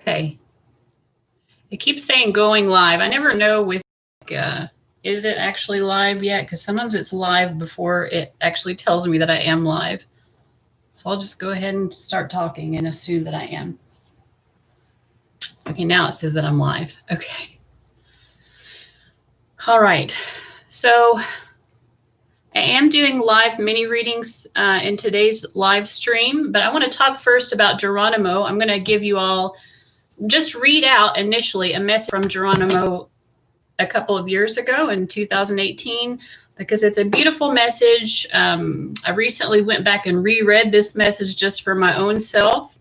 Okay. It keeps saying going live. I never know with, is it actually live yet? Because sometimes it's live before it actually tells me that I am live. So I'll just go ahead and start talking and assume that I am. Okay, now it says that I'm live. Okay. All right. So I am doing live mini readings in today's live stream, but I want to talk first about Geronimo. I'm going to give you all, just read out initially a message from Geronimo a couple of years ago in 2018, because it's a beautiful message. I recently went back and reread this message just for my own self.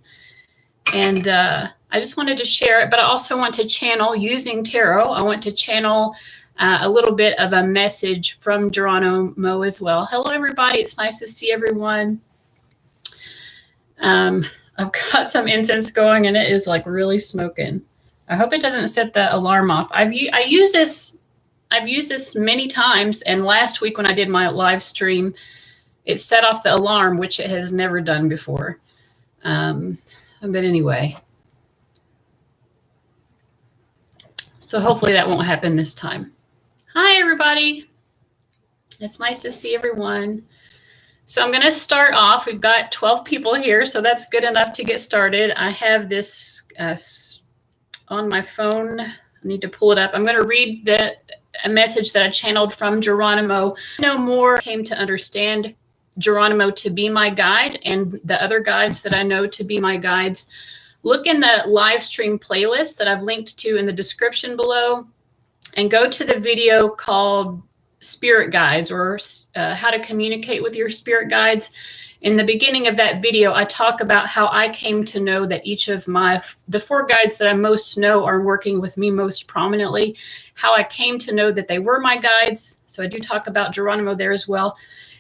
And I just wanted to share it, but I also want to channel using tarot. I want to channel a little bit of a message from Geronimo as well. Hello, everybody. It's nice to see everyone. I've got some incense going and it is like really smoking. I hope it doesn't set the alarm off. I've used this many times, and last week when I did my live stream, it set off the alarm, which it has never done before. But anyway, so hopefully that won't happen this time. Hi, everybody. It's nice to see everyone. So I'm going to start off. We've got 12 people here, so that's good enough to get started. I have this on my phone. I need to pull it up. I'm going to read a message that I channeled from Geronimo. No more came to understand Geronimo to be my guide, and the other guides that I know to be my guides. Look in the live stream playlist that I've linked to in the description below, and go to the video called Spirit Guides, or how to communicate with your spirit guides. In the beginning of that video, I talk about how I came to know that each of the 4 guides that I most know are working with me most prominently, how I came to know that they were my guides. So I do talk about Geronimo there as well.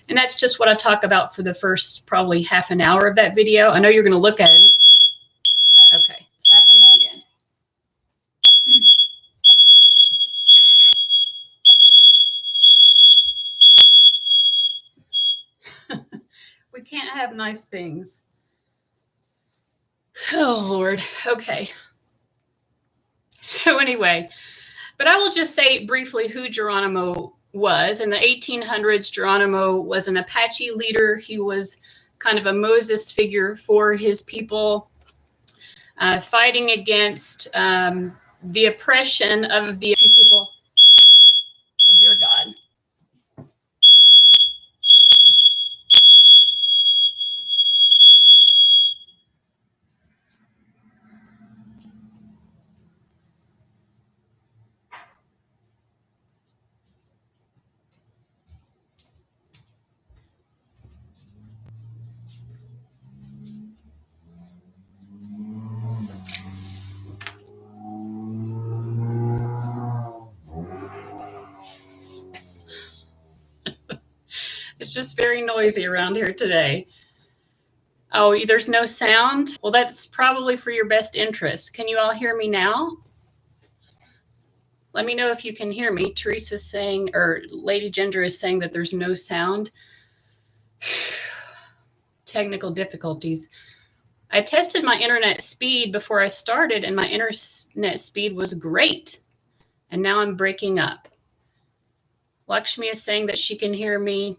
And that's just what I talk about for the first probably half an hour of that video. I know you're going to look at it. Okay, it's happening again. We can't have nice things. Oh, Lord. Okay. So anyway, but I will just say briefly who Geronimo was. In the 1800s, Geronimo was an Apache leader. He was kind of a Moses figure for his people, fighting against the oppression of the people. Oh, dear God. It's just very noisy around here today. Oh, there's no sound? Well, that's probably for your best interest. Can you all hear me now? Let me know if you can hear me. Teresa's saying, or Lady Ginger is saying that there's no sound. Technical difficulties. I tested my internet speed before I started, and my internet speed was great. And now I'm breaking up. Lakshmi is saying that she can hear me.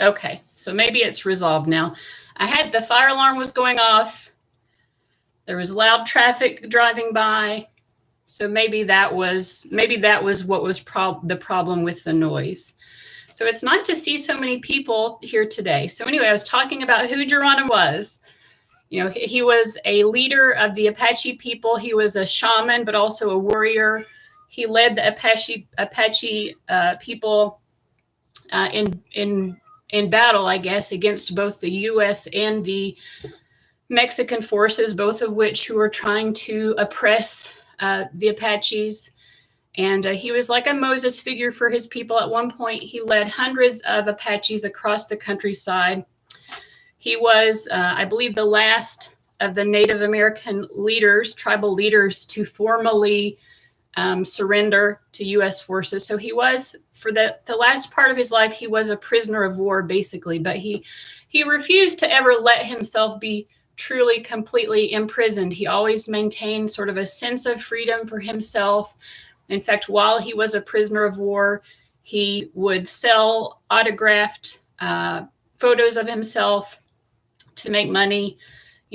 Okay, so maybe it's resolved now. The fire alarm was going off. There was loud traffic driving by. So maybe that was what was the problem with the noise. So it's nice to see so many people here today. So anyway, I was talking about who Geronimo was. You know, he was a leader of the Apache people. He was a shaman, but also a warrior. He led the Apache people in battle, I guess, against both the U.S. and the Mexican forces, both of which who were trying to oppress the Apaches. And he was like a Moses figure for his people. At one point, he led hundreds of Apaches across the countryside. He was, I believe, the last of the Native American leaders, tribal leaders, to formally surrender to U.S. forces. So he was, for the last part of his life, he was a prisoner of war, basically. But he refused to ever let himself be truly, completely imprisoned. He always maintained sort of a sense of freedom for himself. In fact, while he was a prisoner of war, he would sell autographed photos of himself to make money.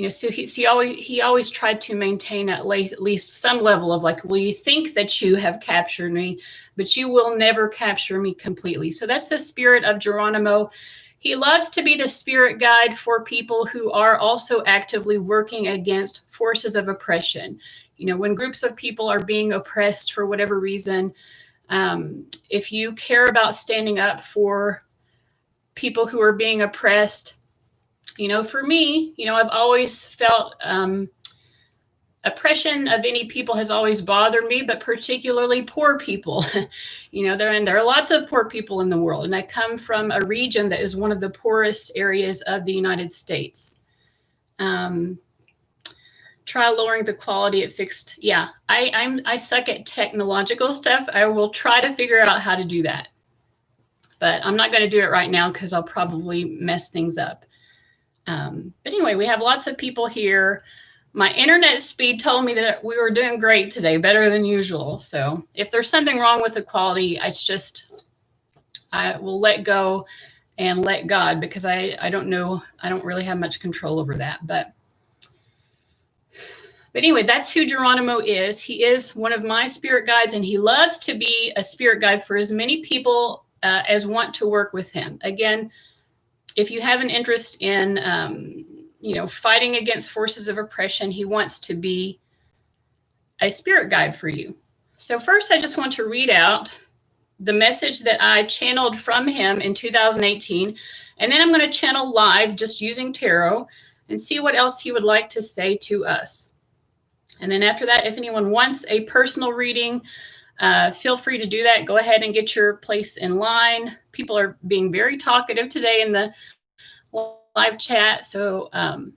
So he always tried to maintain at least some level of like, well, you think that you have captured me, but you will never capture me completely. So that's the spirit of Geronimo. He loves to be the spirit guide for people who are also actively working against forces of oppression. When groups of people are being oppressed for whatever reason, if you care about standing up for people who are being oppressed, for me, I've always felt oppression of any people has always bothered me, but particularly poor people. There are lots of poor people in the world, and I come from a region that is one of the poorest areas of the United States. Try lowering the quality at fixed. Yeah, I suck at technological stuff. I will try to figure out how to do that, but I'm not going to do it right now because I'll probably mess things up. But anyway, we have lots of people here. My internet speed told me that we were doing great today, better than usual. So if there's something wrong with the quality, I will let go and let God, because I don't know. I don't really have much control over that. But anyway, that's who Geronimo is. He is one of my spirit guides, and he loves to be a spirit guide for as many people as want to work with him. Again, if you have an interest in, fighting against forces of oppression, he wants to be a spirit guide for you. So first, I just want to read out the message that I channeled from him in 2018. And then I'm going to channel live just using tarot and see what else he would like to say to us. And then after that, if anyone wants a personal reading, feel free to do that. Go ahead and get your place in line. People are being very talkative today in the live chat. So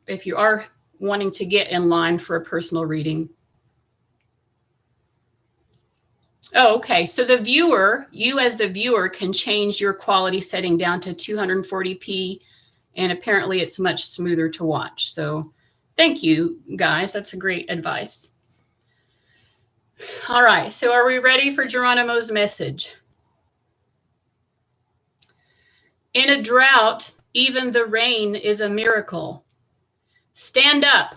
if you are wanting to get in line for a personal reading. Oh, okay. So you as the viewer can change your quality setting down to 240p. And apparently it's much smoother to watch. So thank you, guys. That's a great advice. All right. So are we ready for Geronimo's message? In a drought, even the rain is a miracle. Stand up.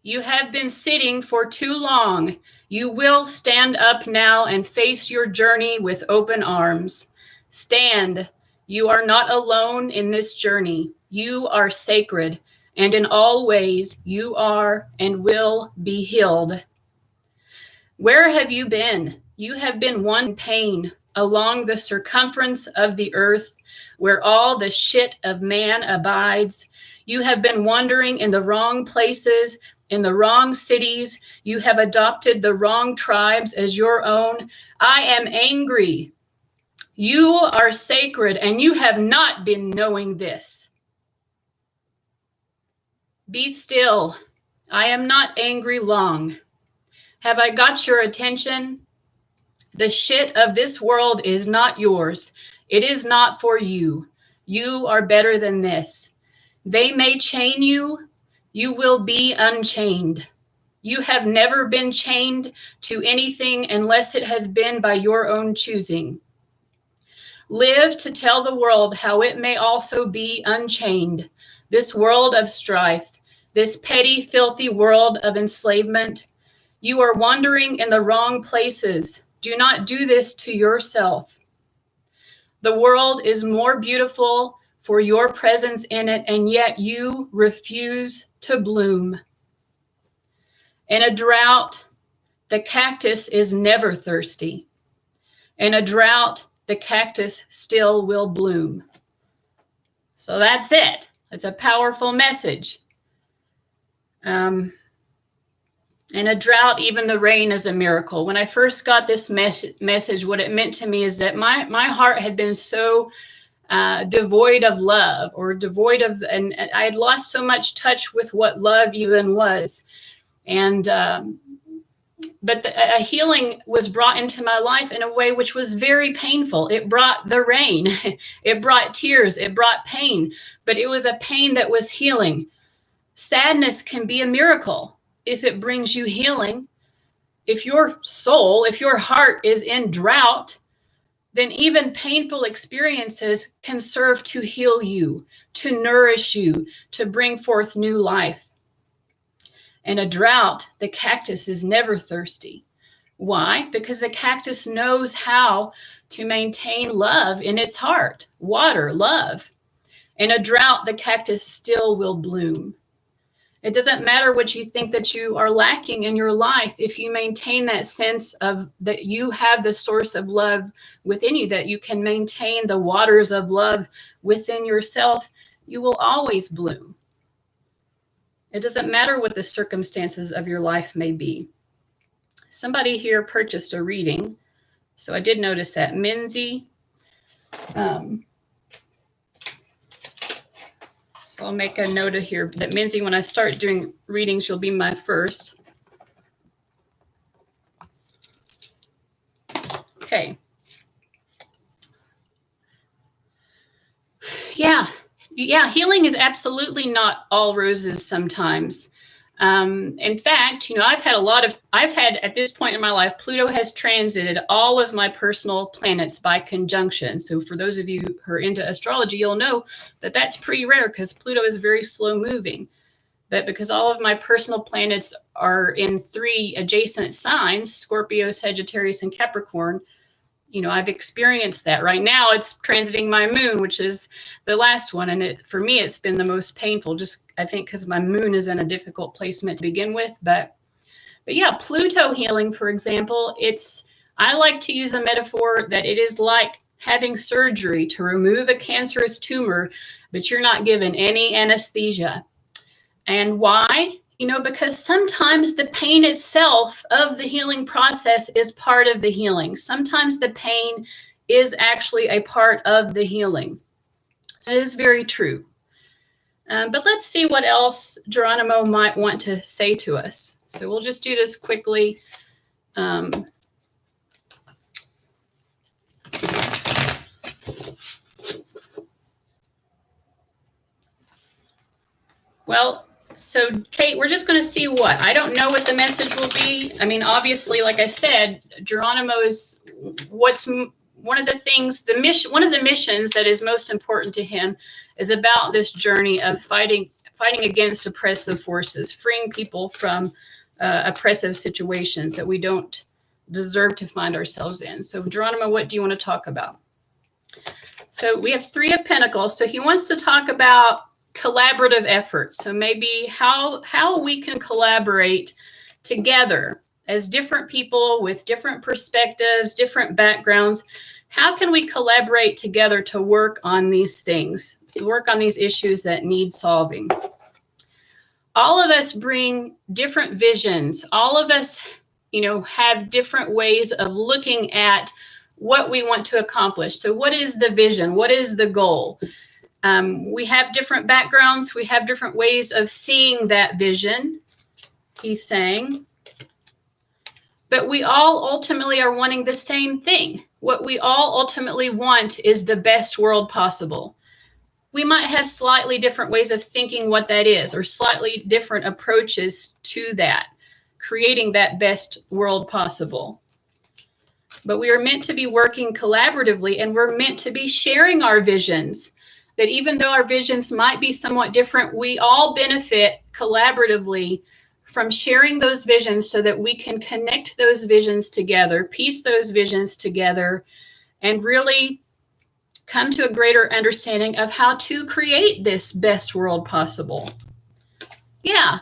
You have been sitting for too long. You will stand up now and face your journey with open arms. Stand. You are not alone in this journey. You are sacred, and in all ways you are and will be healed. Where have you been? You have been one pain along the circumference of the earth, where all the shit of man abides. You have been wandering in the wrong places, in the wrong cities. You have adopted the wrong tribes as your own. I am angry. You are sacred, and you have not been knowing this. Be still. I am not angry long. Have I got your attention? The shit of this world is not yours. It is not for you. You are better than this. They may chain you. You will be unchained. You have never been chained to anything unless it has been by your own choosing. Live to tell the world how it may also be unchained. This world of strife, this petty, filthy world of enslavement. You are wandering in the wrong places. Do not do this to yourself. The world is more beautiful for your presence in it, and yet you refuse to bloom. In a drought, the cactus is never thirsty. In a drought, the cactus still will bloom. So that's it. It's a powerful message. In a drought, even the rain is a miracle. When I first got this message, what it meant to me is that my heart had been so devoid of love, or devoid of, and I had lost so much touch with what love even was. And but a healing was brought into my life in a way which was very painful. It brought the rain, it brought tears, it brought pain, but it was a pain that was healing. Sadness can be a miracle if it brings you healing. If your soul, if your heart is in drought, then even painful experiences can serve to heal you, to nourish you, to bring forth new life. In a drought, the cactus is never thirsty. Why? Because the cactus knows how to maintain love in its heart, water, love. In a drought, the cactus still will bloom. It doesn't matter what you think that you are lacking in your life. If you maintain that sense of that you have the source of love within you, that you can maintain the waters of love within yourself, you will always bloom. It doesn't matter what the circumstances of your life may be. Somebody here purchased a reading, so I did notice that. Minzy. So I'll make a note of here that Minzy, when I start doing readings, you'll be my first. Okay. Yeah, healing is absolutely not all roses sometimes. In fact, I've had at this point in my life, Pluto has transited all of my personal planets by conjunction. So for those of you who are into astrology, you'll know that that's pretty rare because Pluto is very slow moving. But because all of my personal planets are in 3 adjacent signs, Scorpio, Sagittarius, and Capricorn, I've experienced that. Right now it's transiting my moon, which is the last one. And for me, it's been the most painful, just I think because my moon is in a difficult placement to begin with. But yeah, Pluto healing, for example, I like to use a metaphor that it is like having surgery to remove a cancerous tumor, but you're not given any anesthesia. And why? Because sometimes the pain itself of the healing process is part of the healing. Sometimes the pain is actually a part of the healing. So it is very true. But let's see what else Geronimo might want to say to us. So we'll just do this quickly. Well, so Kate, we're just going to see what. I don't know what the message will be. I mean, obviously, like I said, Geronimo is one of the things, one of the missions that is most important to him is about this journey of fighting against oppressive forces, freeing people from oppressive situations that we don't deserve to find ourselves in. So Geronimo, what do you want to talk about? So we have 3 of Pentacles. So he wants to talk about collaborative efforts. So maybe how we can collaborate together as different people with different perspectives, different backgrounds. How can we collaborate together to work on these things, to work on these issues that need solving? All of us bring different visions. All of us, have different ways of looking at what we want to accomplish. So what is the vision? What is the goal? We have different backgrounds. We have different ways of seeing that vision, he's saying. But we all ultimately are wanting the same thing. What we all ultimately want is the best world possible. We might have slightly different ways of thinking what that is, or slightly different approaches to that, creating that best world possible. But we are meant to be working collaboratively, and we're meant to be sharing our visions. That even though our visions might be somewhat different, we all benefit collaboratively from sharing those visions so that we can connect those visions together, piece those visions together, and really come to a greater understanding of how to create this best world possible. Yeah,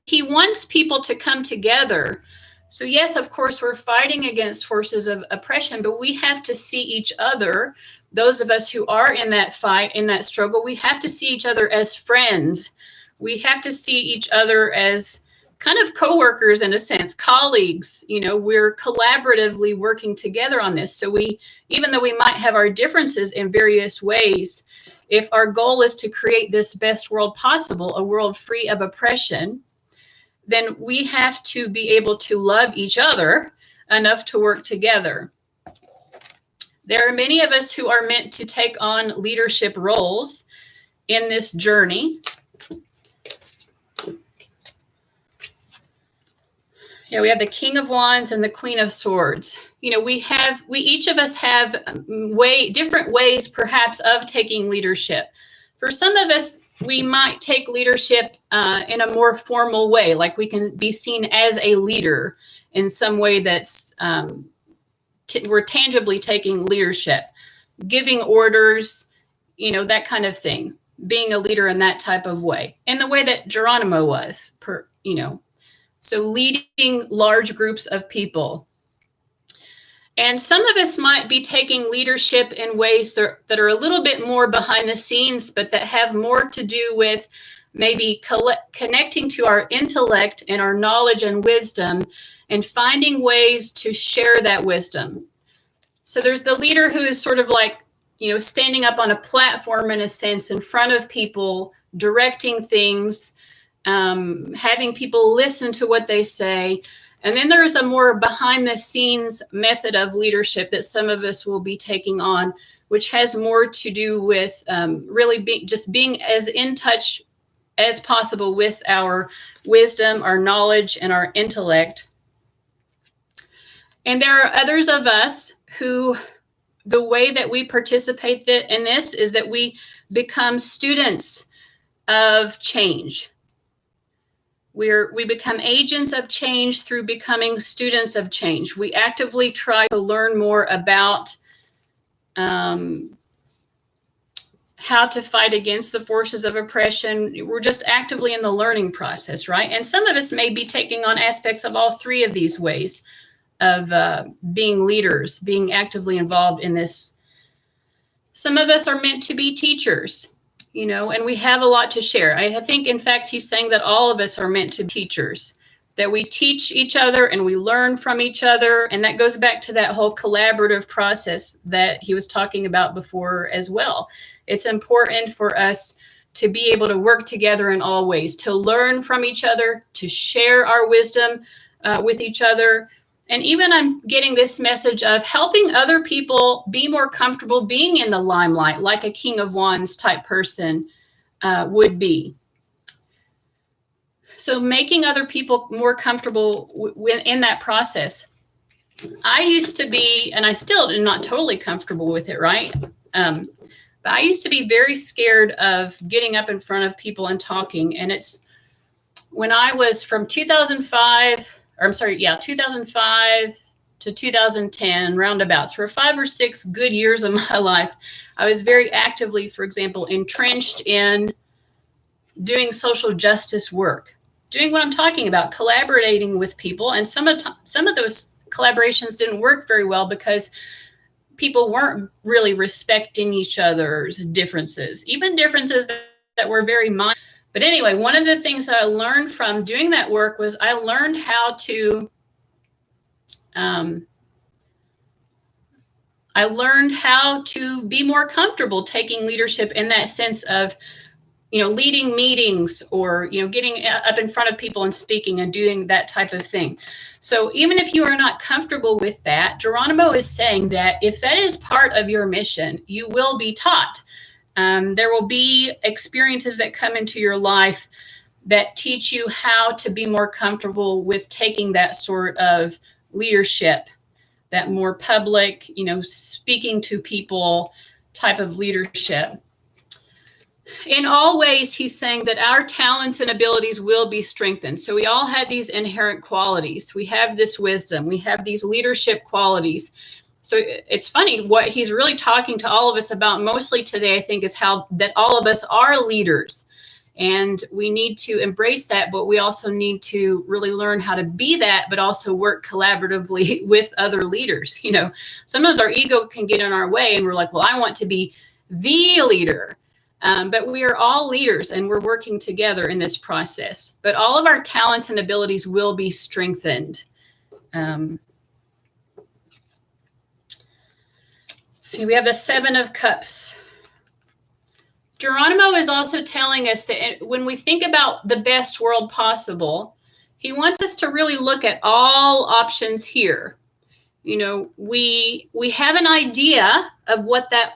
he wants people to come together. So yes, of course, we're fighting against forces of oppression, but we have to see each other. Those of us who are in that fight, in that struggle, we have to see each other as friends. We have to see each other as kind of coworkers in a sense, colleagues. We're collaboratively working together on this. So even though we might have our differences in various ways, if our goal is to create this best world possible, a world free of oppression, then we have to be able to love each other enough to work together. There are many of us who are meant to take on leadership roles in this journey. Yeah, we have the King of Wands and the Queen of Swords. You know, we each of us have different ways perhaps of taking leadership. For some of us, we might take leadership in a more formal way, like we can be seen as a leader in some way that's we're tangibly taking leadership, giving orders, you know, that kind of thing, being a leader in that type of way, in the way that Geronimo was, so leading large groups of people. And some of us might be taking leadership in ways that are a little bit more behind the scenes, but that have more to do with maybe connecting to our intellect and our knowledge and wisdom and finding ways to share that wisdom. So there's the leader who is sort of like, you know, standing up on a platform in a sense in front of people, directing things, having people listen to what they say. And then there's a more behind the scenes method of leadership that some of us will be taking on, which has more to do with really being as in touch as possible with our wisdom, our knowledge, and our intellect. And there are others of us who, the way that we participate in this is that we become students of change. We become agents of change through becoming students of change. We actively try to learn more about how to fight against the forces of oppression. We're just actively in the learning process, right? And some of us may be taking on aspects of all three of these ways of being leaders, being actively involved in this. Some of us are meant to be teachers, you know, and we have a lot to share. I think, in fact, he's saying that all of us are meant to be teachers, that we teach each other and we learn from each other. And that goes back to that whole collaborative process that he was talking about before as well. It's important for us to be able to work together in all ways, to learn from each other, to share our wisdom with each other. And even I'm getting this message of helping other people be more comfortable being in the limelight, like a King of Wands type person would be. So making other people more comfortable in that process. I used to be, and I still am not totally comfortable with it, right? But I used to be very scared of getting up in front of people and talking. And it's when I was from 2005 to 2010, roundabouts, for 5 or 6 good years of my life, I was very actively, for example, entrenched in doing social justice work, doing what I'm talking about, collaborating with people. And some of those collaborations didn't work very well because people weren't really respecting each other's differences, even differences that were very minor. But anyway, one of the things that I learned from doing that work was I learned how to be more comfortable taking leadership in that sense of, you know, leading meetings or, you know, getting up in front of people and speaking and doing that type of thing. So even if you are not comfortable with that, Geronimo is saying that if that is part of your mission, you will be taught. There will be experiences that come into your life that teach you how to be more comfortable with taking that sort of leadership, that more public, you know, speaking to people type of leadership. In all ways, he's saying that our talents and abilities will be strengthened. So we all have these inherent qualities. We have this wisdom. We have these leadership qualities. So it's funny, what he's really talking to all of us about mostly today, I think, is how that all of us are leaders. And we need to embrace that, but we also need to really learn how to be that, but also work collaboratively with other leaders. You know, sometimes our ego can get in our way and we're like, well, I want to be the leader. But we are all leaders and we're working together in this process. But all of our talents and abilities will be strengthened. See, we have the 7 of Cups. Geronimo is also telling us that when we think about the best world possible, he wants us to really look at all options here. You know, we have an idea of what that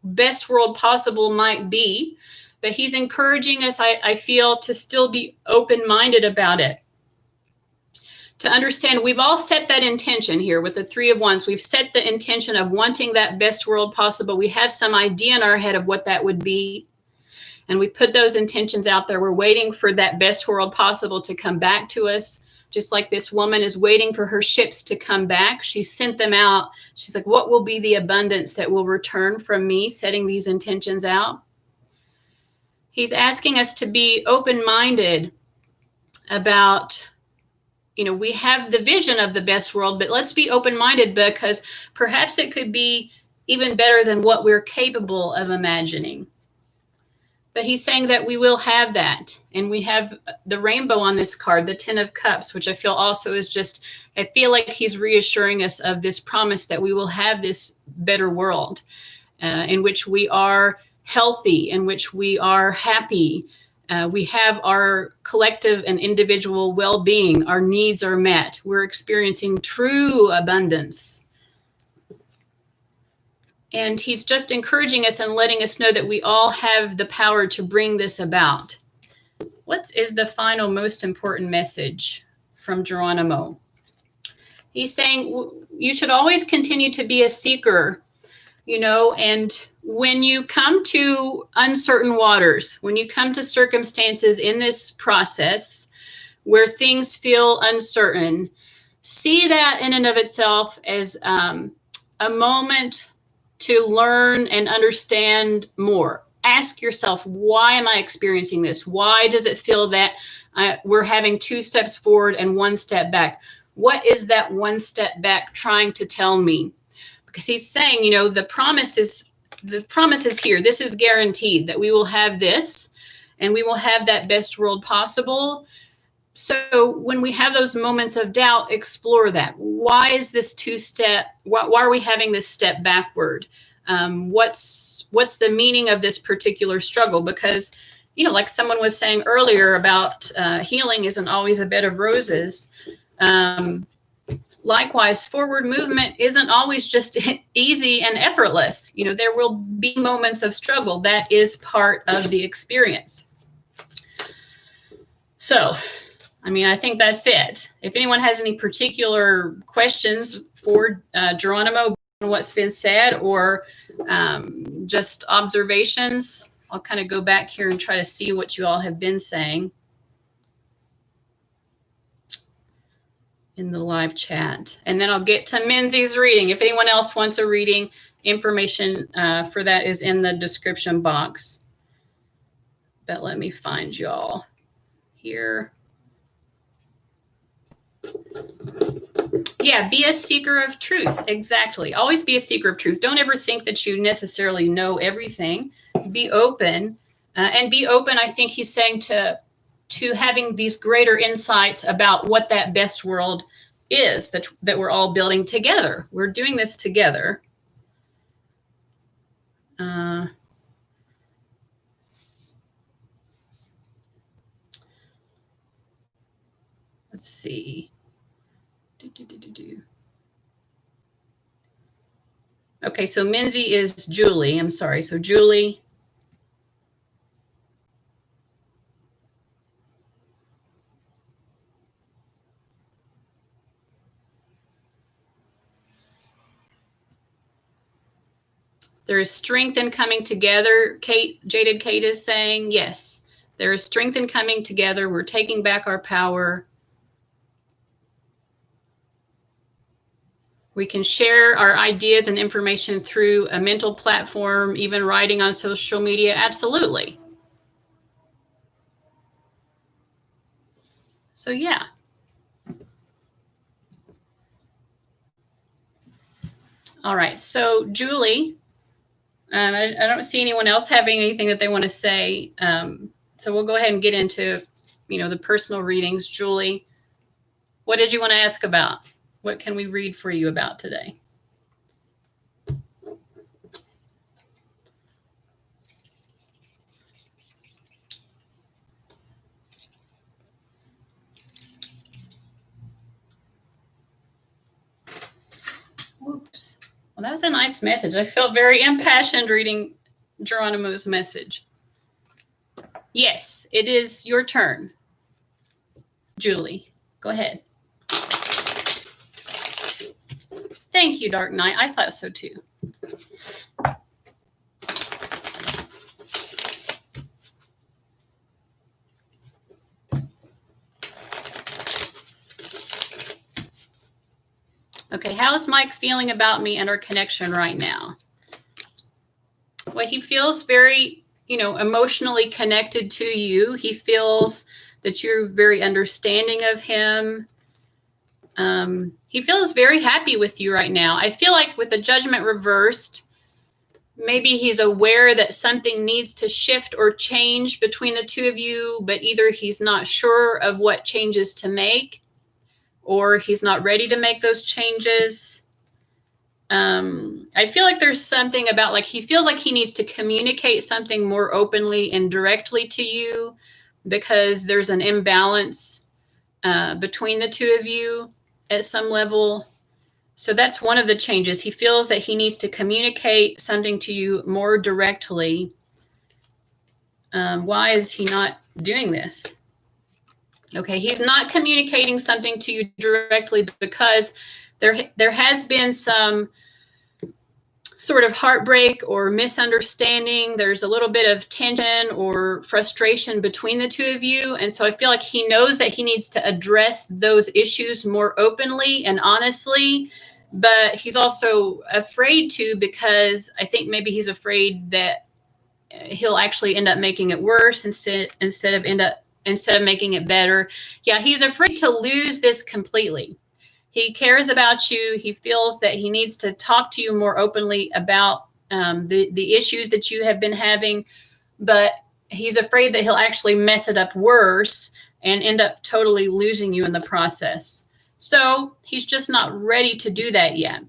best world possible might be, but he's encouraging us, I feel, to still be open-minded about it. to understand we've all set that intention here with the Three of Wands. We've set the intention of wanting that best world possible. We have some idea in our head of what that would be. And we put those intentions out there. We're waiting for that best world possible to come back to us. Just like this woman is waiting for her ships to come back. She sent them out. She's like, what will be the abundance that will return from me setting these intentions out? He's asking us to be open-minded about, we have the vision of the best world, but let's be open-minded because perhaps it could be even better than what we're capable of imagining. But he's saying that we will have that. And we have the rainbow on this card, the 10 of Cups, which I feel also is just, I feel like he's reassuring us of this promise that we will have this better world in which we are healthy, in which we are happy. We have our collective and individual well-being. Our needs are met. We're experiencing true abundance. And he's just encouraging us and letting us know that we all have the power to bring this about. What is the final most important message from Geronimo? He's saying you should always continue to be a seeker, and when you come to uncertain waters, when you come to circumstances in this process where things feel uncertain, see that in and of itself as a moment to learn and understand more. Ask yourself, why am I experiencing this? Why does it feel that we're having 2 steps forward and 1 step back? What is that 1 step back trying to tell me? Because he's saying, the promise is here. This is guaranteed that we will have this and we will have that best world possible. So when we have those moments of doubt, explore that. Why is this 2-step? Why are we having this step backward? What's the meaning of this particular struggle? Because, like someone was saying earlier about healing isn't always a bed of roses. Likewise, forward movement isn't always just easy and effortless. There will be moments of struggle. That is part of the experience. So, I think that's it. If anyone has any particular questions for Geronimo on what's been said or just observations, I'll kind of go back here and try to see what you all have been saying in the live chat. And then I'll get to Menzies' reading. If anyone else wants a reading, information for that is in the description box. But let me find y'all here. Yeah, be a seeker of truth. Exactly. Always be a seeker of truth. Don't ever think that you necessarily know everything. Be open. And be open, I think he's saying, to having these greater insights about what that best world is that we're all building together. We're doing this together. Let's see. Okay, so Menzie is Julie. I'm sorry. So Julie. There is strength in coming together. Jaded Kate is saying, yes, there is strength in coming together. We're taking back our power. We can share our ideas and information through a mental platform, even writing on social media. Absolutely. So, yeah. All right. So, Julie, I don't see anyone else having anything that they want to say. So we'll go ahead and get into, the personal readings. Julie, what did you want to ask about? What can we read for you about today? Whoops. Well, that was a nice message. I felt very impassioned reading Geronimo's message. Yes, it is your turn. Julie, go ahead. Thank you, Dark Knight. I thought so too. Okay, how's Mike feeling about me and our connection right now? Well, he feels very, emotionally connected to you. He feels that you're very understanding of him. He feels very happy with you right now. I feel like with the judgment reversed, maybe he's aware that something needs to shift or change between the two of you, but either he's not sure of what changes to make or he's not ready to make those changes. I feel like there's something about like he feels like he needs to communicate something more openly and directly to you because there's an imbalance between the two of you at some level. So that's one of the changes. He feels that he needs to communicate something to you more directly. Why is he not doing this? Okay, he's not communicating something to you directly because there has been some sort of heartbreak or misunderstanding. There's a little bit of tension or frustration between the two of you. And so I feel like he knows that he needs to address those issues more openly and honestly, but he's also afraid to because I think maybe he's afraid that he'll actually end up making it worse instead of making it better. Yeah, he's afraid to lose this completely. He cares about you. He feels that he needs to talk to you more openly about the issues that you have been having, but he's afraid that he'll actually mess it up worse and end up totally losing you in the process. So he's just not ready to do that yet.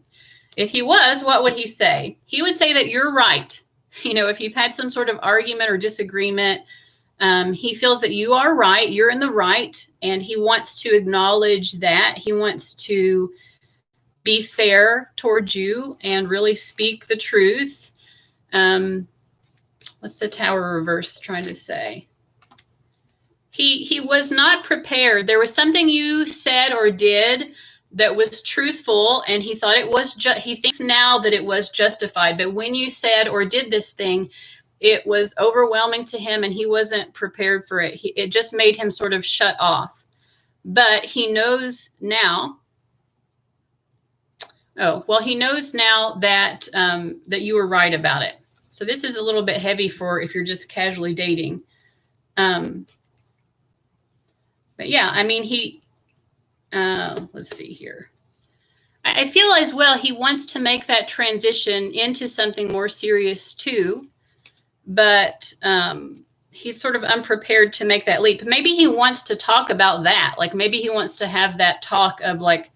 If he was, what would he say? He would say that you're right. If you've had some sort of argument or disagreement, he feels that you are right, you're in the right, and he wants to acknowledge that. He wants to be fair towards you and really speak the truth. What's the Tower reverse trying to say? He was not prepared. There was something you said or did that was truthful, and he thought it was he thinks now that it was justified. But when you said or did this thing, it was overwhelming to him and he wasn't prepared for it. It just made him sort of shut off. But he knows now. He knows now that that you were right about it. So this is a little bit heavy for if you're just casually dating. But yeah, I mean, let's see here. I feel as well he wants to make that transition into something more serious too. But he's sort of unprepared to make that leap. Maybe he wants to talk about that. Like maybe he wants to have that talk of like,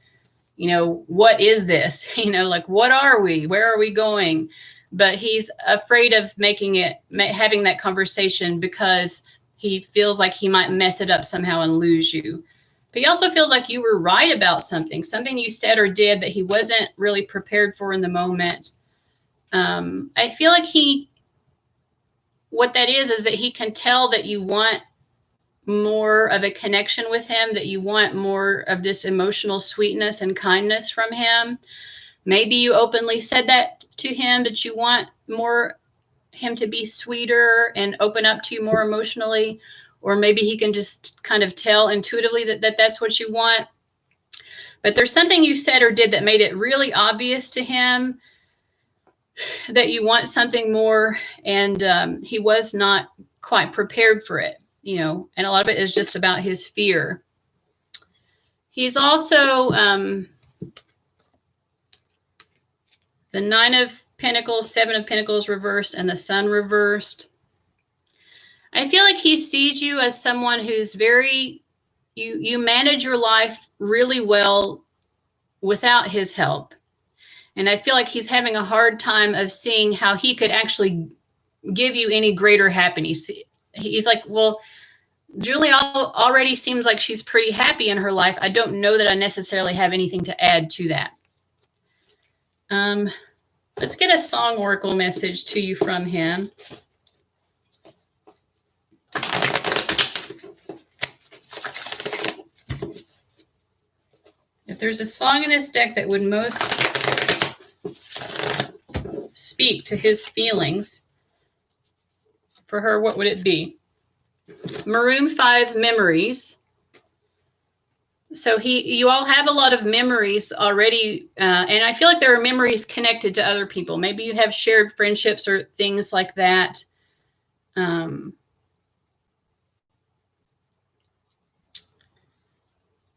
what is this? Like, what are we? Where are we going? But he's afraid of having that conversation because he feels like he might mess it up somehow and lose you. But he also feels like you were right about something you said or did that he wasn't really prepared for in the moment. I feel like what that is that he can tell that you want more of a connection with him, that you want more of this emotional sweetness and kindness from him. Maybe you openly said that to him, that you want more him to be sweeter and open up to you more emotionally, or maybe he can just kind of tell intuitively that that's what you want. But there's something you said or did that made it really obvious to him that you want something more, and he was not quite prepared for it, and a lot of it is just about his fear. He's also the 9 of Pentacles, 7 of Pentacles reversed, and the Sun reversed. I feel like he sees you as someone who's you manage your life really well without his help. And I feel like he's having a hard time of seeing how he could actually give you any greater happiness. He's like, well, Julie already seems like she's pretty happy in her life. I don't know that I necessarily have anything to add to that. Let's get a song oracle message to you from him. If there's a song in this deck that would most speak to his feelings for her, what would it be? Maroon 5 memories. So you all have a lot of memories already, and I feel like there are memories connected to other people. Maybe you have shared friendships or things like that.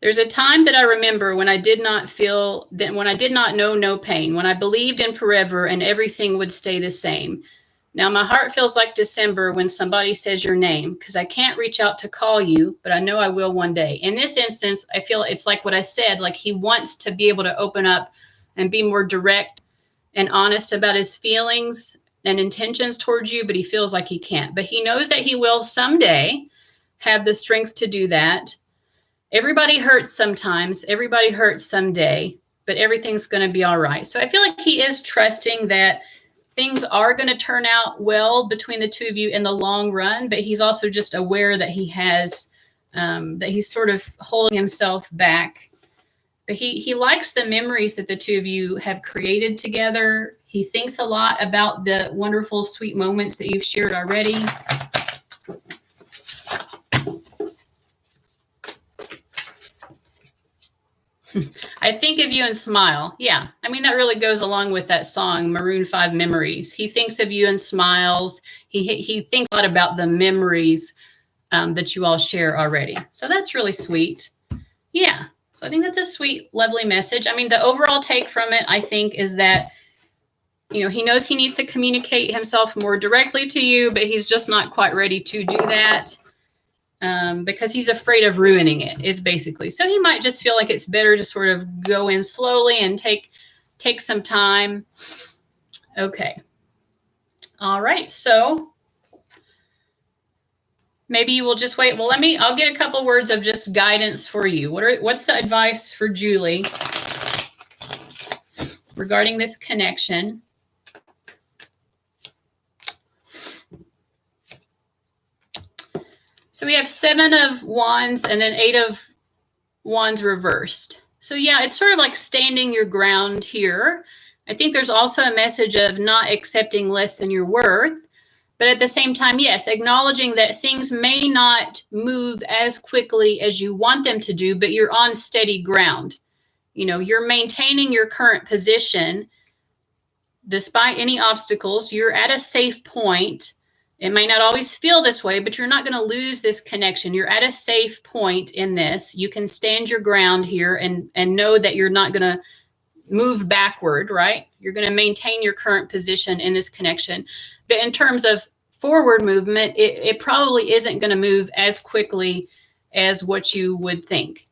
There's a time that I remember when I did not know no pain, when I believed in forever and everything would stay the same. Now my heart feels like December when somebody says your name, because I can't reach out to call you, but I know I will one day. In this instance, I feel it's like what I said, like he wants to be able to open up and be more direct and honest about his feelings and intentions towards you, but he feels like he can't. But he knows that he will someday have the strength to do that. Everybody hurts sometimes, everybody hurts someday, but everything's going to be all right. So I feel like he is trusting that things are going to turn out well between the two of you in the long run, but he's also just aware that he has, that he's sort of holding himself back. But he likes the memories that the two of you have created together. He thinks a lot about the wonderful, sweet moments that you've shared already. I think of you and smile. Yeah, I mean, that really goes along with that song, Maroon 5 Memories. He thinks of you and smiles. He thinks a lot about the memories that you all share already. So that's really sweet. Yeah, so I think that's a sweet, lovely message. I mean, the overall take from it, I think, is that, you know, he knows he needs to communicate himself more directly to you, but he's just not quite ready to do that. Because he's afraid of ruining it, is basically. So he might just feel like it's better to sort of go in slowly and take some time. Okay. All right. So maybe you will just wait. Well, I'll get a couple words of just guidance for you. What's the advice for Julie regarding this connection? So we have 7 of Wands and then 8 of Wands reversed. So yeah, it's sort of like standing your ground here. I think there's also a message of not accepting less than your worth, but at the same time, yes, acknowledging that things may not move as quickly as you want them to do, but you're on steady ground. You know, you're maintaining your current position despite any obstacles. You're at a safe point. It may not always feel this way, but you're not going to lose this connection. You're at a safe point in this. You can stand your ground here and know that you're not going to move backward, right? You're going to maintain your current position in this connection. But in terms of forward movement, it probably isn't going to move as quickly as what you would think.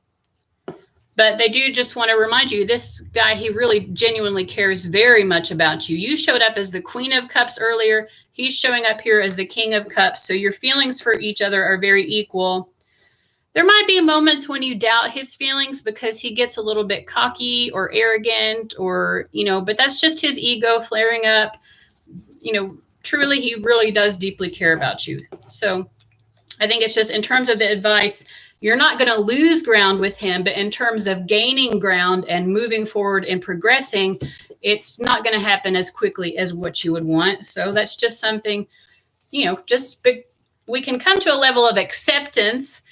But they do just want to remind you, this guy, he really genuinely cares very much about you. You showed up as the Queen of Cups earlier. He's showing up here as the King of Cups. So your feelings for each other are very equal. There might be moments when you doubt his feelings because he gets a little bit cocky or arrogant or, you know, but that's just his ego flaring up. You know, truly, he really does deeply care about you. So I think it's just in terms of the advice, you're not going to lose ground with him, but in terms of gaining ground and moving forward and progressing, it's not going to happen as quickly as what you would want. So that's just something, you know, we can come to a level of acceptance.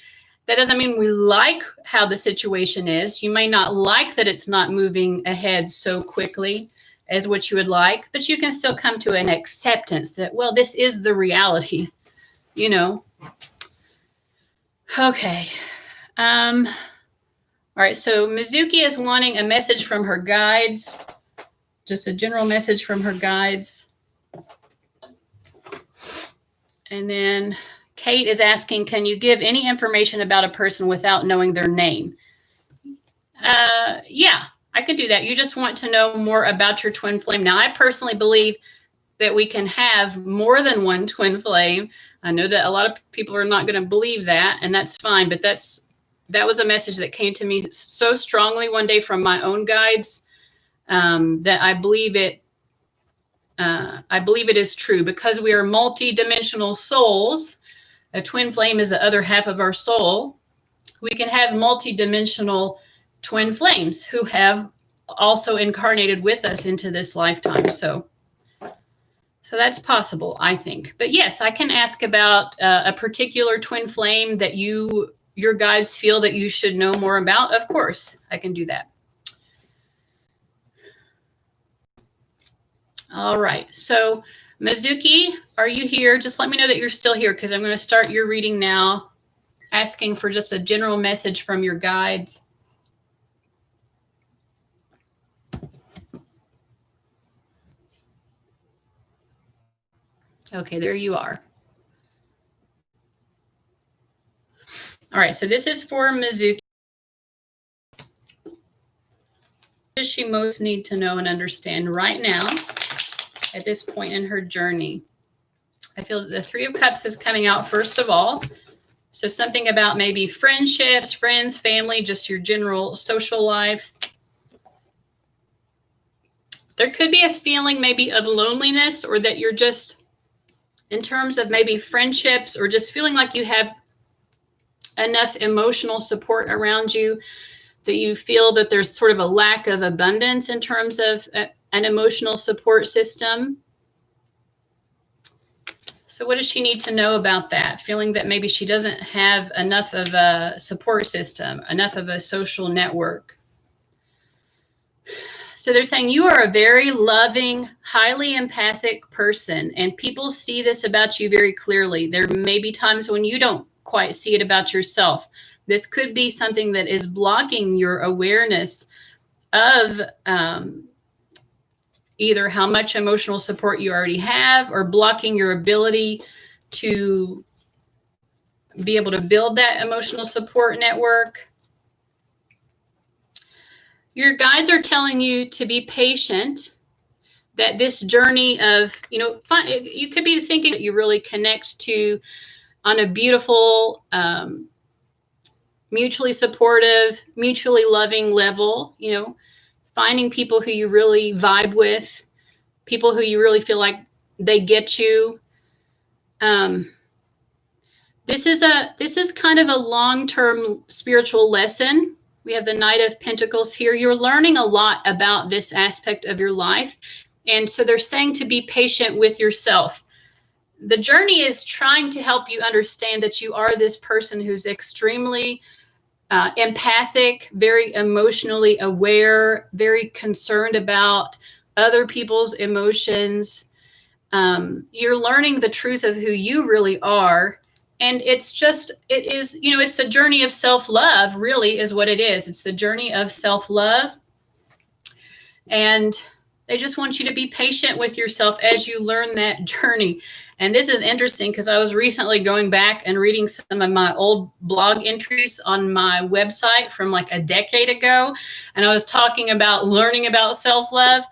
That doesn't mean we like how the situation is. You may not like that it's not moving ahead so quickly as what you would like, but you can still come to an acceptance that, well, this is the reality, you know. Okay. All right. So Mizuki is wanting a message from her guides, just a general message from her guides. And then Kate is asking, can you give any information about a person without knowing their name? Yeah, I could do that. You just want to know more about your twin flame. Now, I personally believe that we can have more than one twin flame. I know that a lot of people are not going to believe that, and that's fine. But that was a message that came to me so strongly one day from my own guides that I believe it. I believe it is true because we are multi-dimensional souls. A twin flame is the other half of our soul. We can have multi-dimensional twin flames who have also incarnated with us into this lifetime. So So that's possible, I think. But yes, I can ask about a particular twin flame that your guides feel that you should know more about. Of course, I can do that. All right. So Mizuki, are you here? Just let me know that you're still here because I'm going to start your reading now, asking for just a general message from your guides. Okay, there you are. All right, so this is for Mizuki. What does she most need to know and understand right now at this point in her journey? I feel that the Three of Cups is coming out first of all. So something about maybe friendships, friends, family, just your general social life. There could be a feeling maybe of loneliness, or that you're just, in terms of maybe friendships, or just feeling like you have enough emotional support around you, that you feel that there's sort of a lack of abundance in terms of an emotional support system. So what does she need to know about that? Feeling that maybe she doesn't have enough of a support system, enough of a social network. So they're saying you are a very loving, highly empathic person, and people see this about you very clearly. There may be times when you don't quite see it about yourself. This could be something that is blocking your awareness of either how much emotional support you already have, or blocking your ability to be able to build that emotional support network. Your guides are telling you to be patient, that this journey of, you could be thinking that you really connect to on a beautiful, mutually supportive, mutually loving level, finding people who you really vibe with, people who you really feel like they get you. This is kind of a long-term spiritual lesson. We have the Knight of Pentacles here. You're learning a lot about this aspect of your life. And so they're saying to be patient with yourself. The journey is trying to help you understand that you are this person who's extremely empathic, very emotionally aware, very concerned about other people's emotions. You're learning the truth of who you really are. And it's the journey of self-love, really, is what it is. It's the journey of self-love. And they just want you to be patient with yourself as you learn that journey. And this is interesting because I was recently going back and reading some of my old blog entries on my website from like a decade ago. And I was talking about learning about self-love.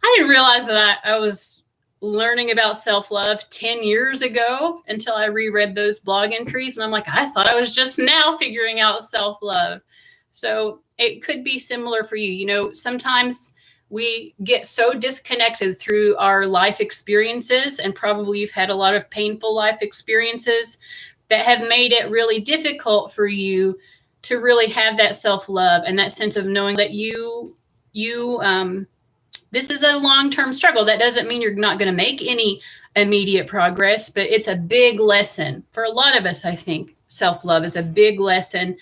I didn't realize that I was learning about self-love 10 years ago until I reread those blog entries. And I'm like, I thought I was just now figuring out self-love. So it could be similar for you. Sometimes we get so disconnected through our life experiences, and probably you've had a lot of painful life experiences that have made it really difficult for you to really have that self-love and that sense of knowing that this is a long-term struggle. That doesn't mean you're not going to make any immediate progress, but it's a big lesson for a lot of us. I think self-love is a big lesson,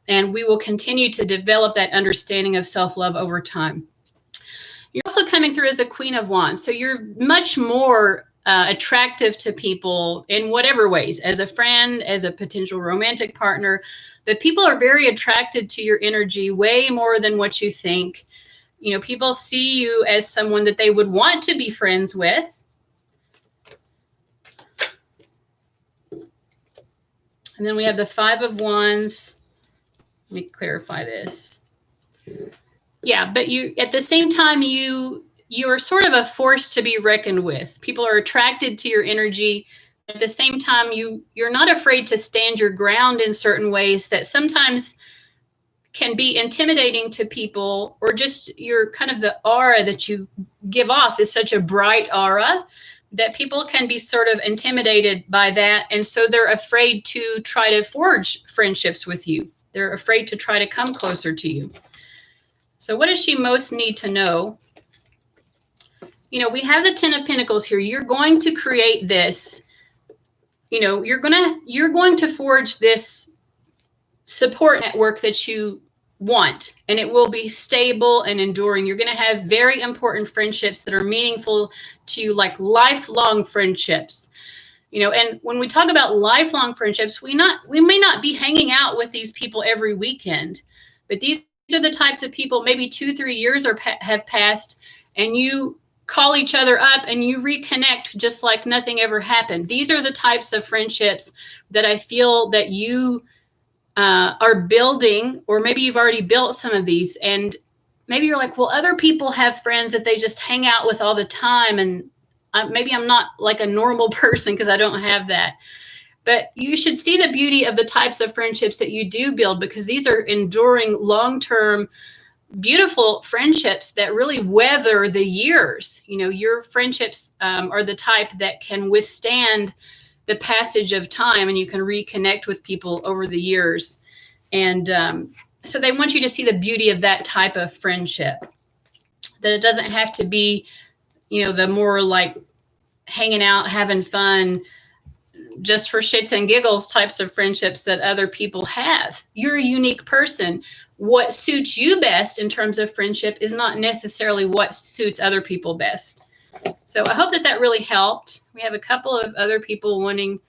and we will continue to develop that understanding of self-love over time. You're also coming through as the Queen of Wands. So you're much more attractive to people in whatever ways, as a friend, as a potential romantic partner, but people are very attracted to your energy way more than what you think. People see you as someone that they would want to be friends with. And then we have the Five of Wands. Let me clarify this. Yeah, but at the same time, you are sort of a force to be reckoned with. People are attracted to your energy. At the same time, you're not afraid to stand your ground in certain ways that sometimes can be intimidating to people, or just your kind of the aura that you give off is such a bright aura that people can be sort of intimidated by that. And so they're afraid to try to forge friendships with you. They're afraid to try to come closer to you. So what does she most need to know you know, we have the 10 of Pentacles here. You're going to create this, you know, you're going to forge this support network that you want, and it will be stable and enduring. You're going to have very important friendships that are meaningful to you, like lifelong friendships. You know, and when we talk about lifelong friendships, we may not be hanging out with these people every weekend, but these are the types of people, maybe 2-3 years have passed, and you call each other up and you reconnect just like nothing ever happened. These are the types of friendships that I feel that you are building, or maybe you've already built some of these, and maybe you're like, well, other people have friends that they just hang out with all the time, and maybe I'm not like a normal person because I don't have that. But you should see the beauty of the types of friendships that you do build, because these are enduring, long-term, beautiful friendships that really weather the years. You know, your friendships are the type that can withstand the passage of time, and you can reconnect with people over the years. And so they want you to see the beauty of that type of friendship, that it doesn't have to be, you know, the more like hanging out, having fun, just for shits and giggles types of friendships that other people have. You're a unique person. What suits you best in terms of friendship is not necessarily what suits other people best. So I hope that that really helped. We have a couple of other people wanting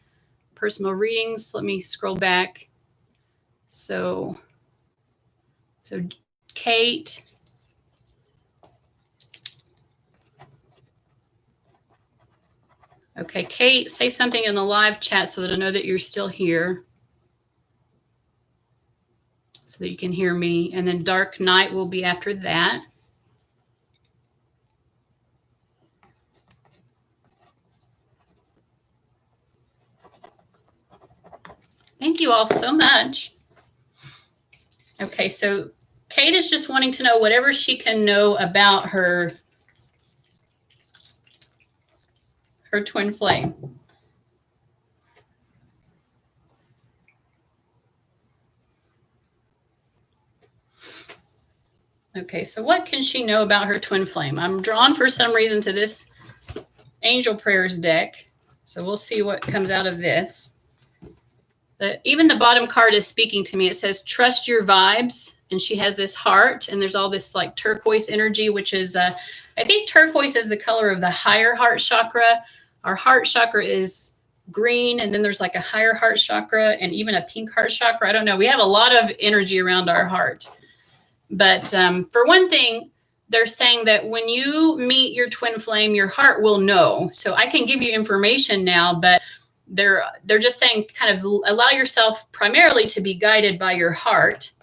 personal readings. Let me scroll back. So Kate. Okay, Kate, say something in the live chat so that I know that you're still here, so that you can hear me. And then Dark Night will be after that. Thank you all so much. Okay, so Kate is just wanting to know whatever she can know about her twin flame. Okay, so what can she know about her twin flame? I'm drawn for some reason to this Angel Prayers deck, so we'll see what comes out of this. Even the bottom card is speaking to me. It says, trust your vibes. And she has this heart, and there's all this like turquoise energy, which is, I think turquoise is the color of the higher heart chakra. Our heart chakra is green, and then there's like a higher heart chakra and even a pink heart chakra. I don't know. We have a lot of energy around our heart. But for one thing, they're saying that when you meet your twin flame, your heart will know. So I can give you information now, but they're just saying kind of allow yourself primarily to be guided by your heart.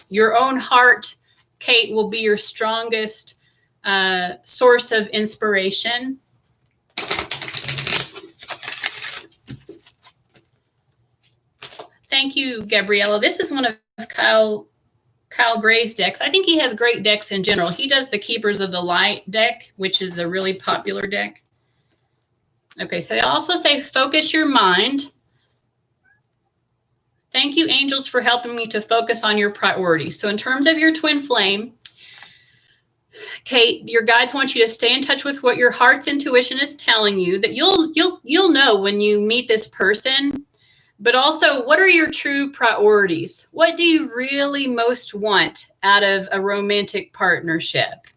Your own heart, Kate, will be your strongest source of inspiration. Thank you, Gabriella. This is one of Kyle Gray's decks. I think he has great decks in general. He does the Keepers of the Light deck, which is a really popular deck. Okay, so they also say focus your mind. Thank you, angels, for helping me to focus on your priorities. So in terms of your twin flame, Kate, your guides want you to stay in touch with what your heart's intuition is telling you, that you'll know when you meet this person. But also, what are your true priorities? What do you really most want out of a romantic partnership?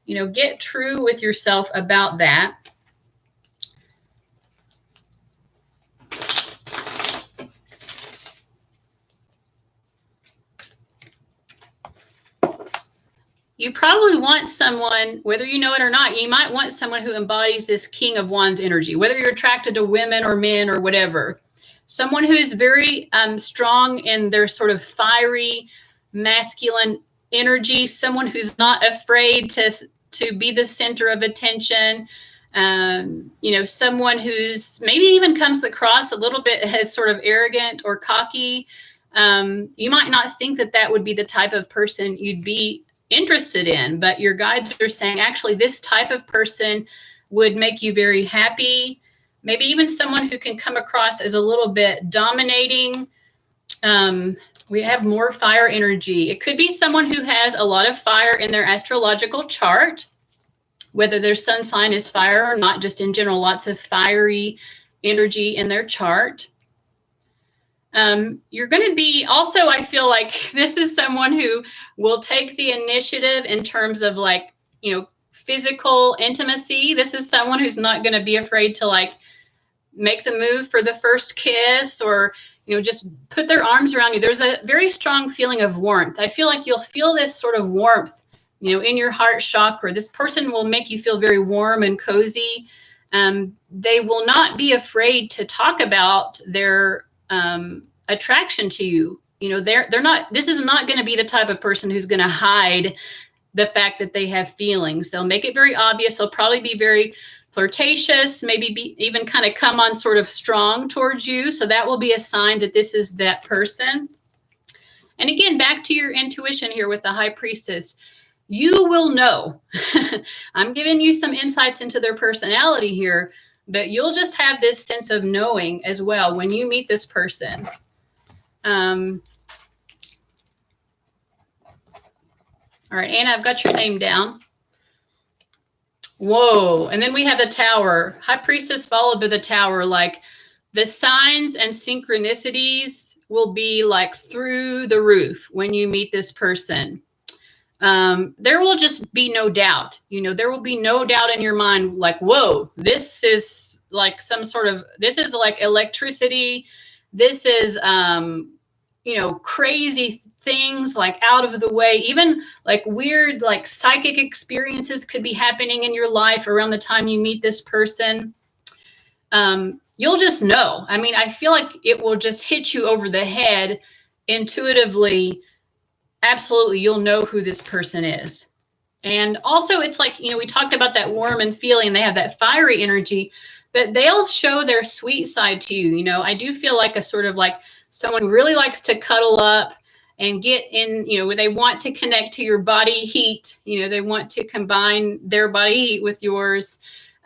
You know, get true with yourself about that. You probably want someone, whether you know it or not, you might want someone who embodies this King of Wands energy, whether you're attracted to women or men or whatever. Someone who's very strong in their sort of fiery, masculine energy, someone who's not afraid to be the center of attention. You know, someone who's maybe even comes across a little bit as sort of arrogant or cocky. You might not think that that would be the type of person you'd be interested in, but your guides are saying, actually, this type of person would make you very happy. Maybe even someone who can come across as a little bit dominating, We have more fire energy. It could be someone who has a lot of fire in their astrological chart, whether their sun sign is fire or not, just in general, lots of fiery energy in their chart. You're going to be also, I feel like this is someone who will take the initiative in terms of like, you know, physical intimacy. This is someone who's not going to be afraid to like make the move for the first kiss or, you know, just put their arms around you. There's a very strong feeling of warmth. I feel like you'll feel this sort of warmth, you know, in your heart chakra. This person will make you feel very warm and cozy. They will not be afraid to talk about their attraction to you. You know, they're not, this is not going to be the type of person who's going to hide the fact that they have feelings. They'll make it very obvious. They'll probably be very flirtatious, maybe be even kind of come on sort of strong towards you. So that will be a sign that this is that person. And again, back to your intuition here with the High Priestess, you will know. I'm giving you some insights into their personality here, but you'll just have this sense of knowing as well when you meet this person. All right, Anna, I've got your name down. Whoa. And then we have the Tower. High Priestess followed by the Tower. Like the signs and synchronicities will be like through the roof when you meet this person. There will just be no doubt. You know, there will be no doubt in your mind like, whoa, this is like some sort of, this is like electricity. This is, you know, crazy things like out of the way, even like weird, like psychic experiences could be happening in your life around the time you meet this person. You'll just know. I mean, I feel like it will just hit you over the head intuitively. Absolutely. You'll know who this person is. And also it's like, you know, we talked about that warm and feeling, they have that fiery energy, but they'll show their sweet side to you. You know, I do feel like a sort of like someone who really likes to cuddle up and get in, you know, they want to connect to your body heat. You know, they want to combine their body heat with yours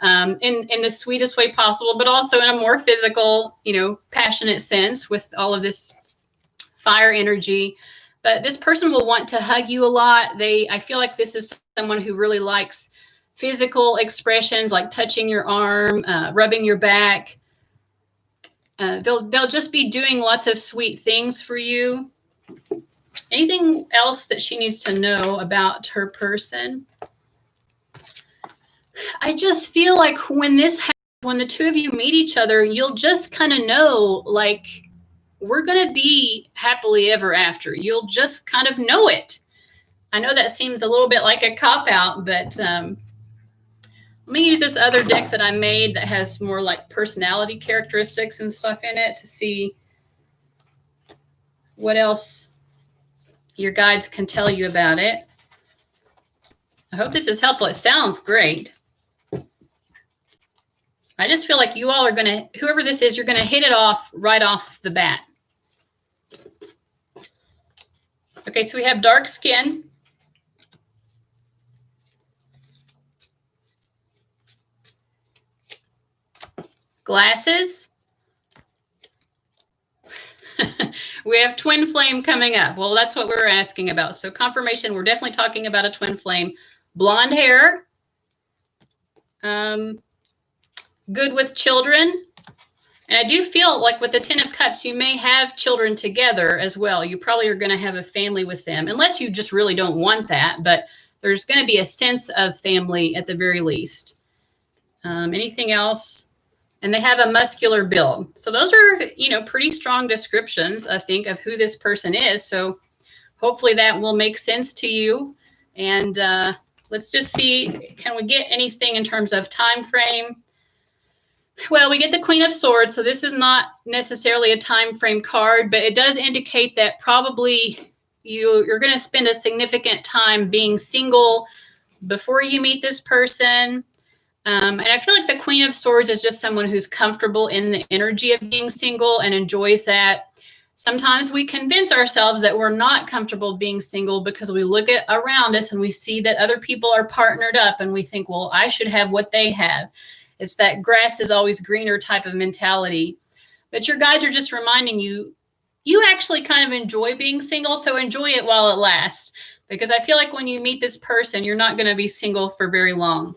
in the sweetest way possible, but also in a more physical, you know, passionate sense with all of this fire energy. But this person will want to hug you a lot. I feel like this is someone who really likes physical expressions, like touching your arm, rubbing your back. They'll just be doing lots of sweet things for you. Anything else that she needs to know about her person? I just feel like when this happens, when the two of you meet each other, you'll just kind of know, like, we're going to be happily ever after. You'll just kind of know it. I know that seems a little bit like a cop-out, but let me use this other deck that I made that has more like personality characteristics and stuff in it to see what else your guides can tell you about it. I hope this is helpful. It sounds great. I just feel like you all are going to, whoever this is, you're going to hit it off right off the bat. Okay, so we have dark skin. Glasses. We have twin flame coming up. Well, that's what we were asking about. So confirmation, we're definitely talking about a twin flame. Blonde hair. Good with children. And I do feel like with the Ten of Cups, you may have children together as well. You probably are going to have a family with them, unless you just really don't want that. But there's going to be a sense of family at the very least. Anything else? And they have a muscular build. So those are, you know, pretty strong descriptions, I think, of who this person is. So hopefully that will make sense to you. And let's just see, can we get anything in terms of time frame? Well, we get the Queen of Swords. So this is not necessarily a time frame card, but it does indicate that probably you're going to spend a significant time being single before you meet this person. And I feel like the Queen of Swords is just someone who's comfortable in the energy of being single and enjoys that. Sometimes we convince ourselves that we're not comfortable being single because we look at around us and we see that other people are partnered up and we think, well, I should have what they have. It's that grass is always greener type of mentality. But your guides are just reminding you, you actually kind of enjoy being single, so enjoy it while it lasts. Because I feel like when you meet this person, you're not going to be single for very long.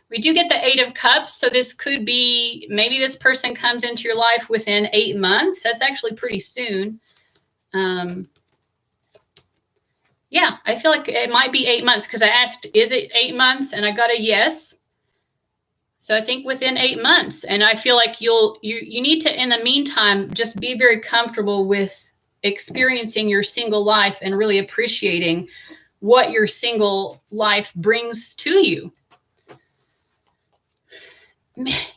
We do get the 8 of Cups, so this could be, maybe this person comes into your life within 8 months. That's actually pretty soon. Yeah, I feel like it might be 8 months because I asked, is it 8 months? And I got a yes. So I think within 8 months. And I feel like you need to, in the meantime, just be very comfortable with experiencing your single life and really appreciating what your single life brings to you.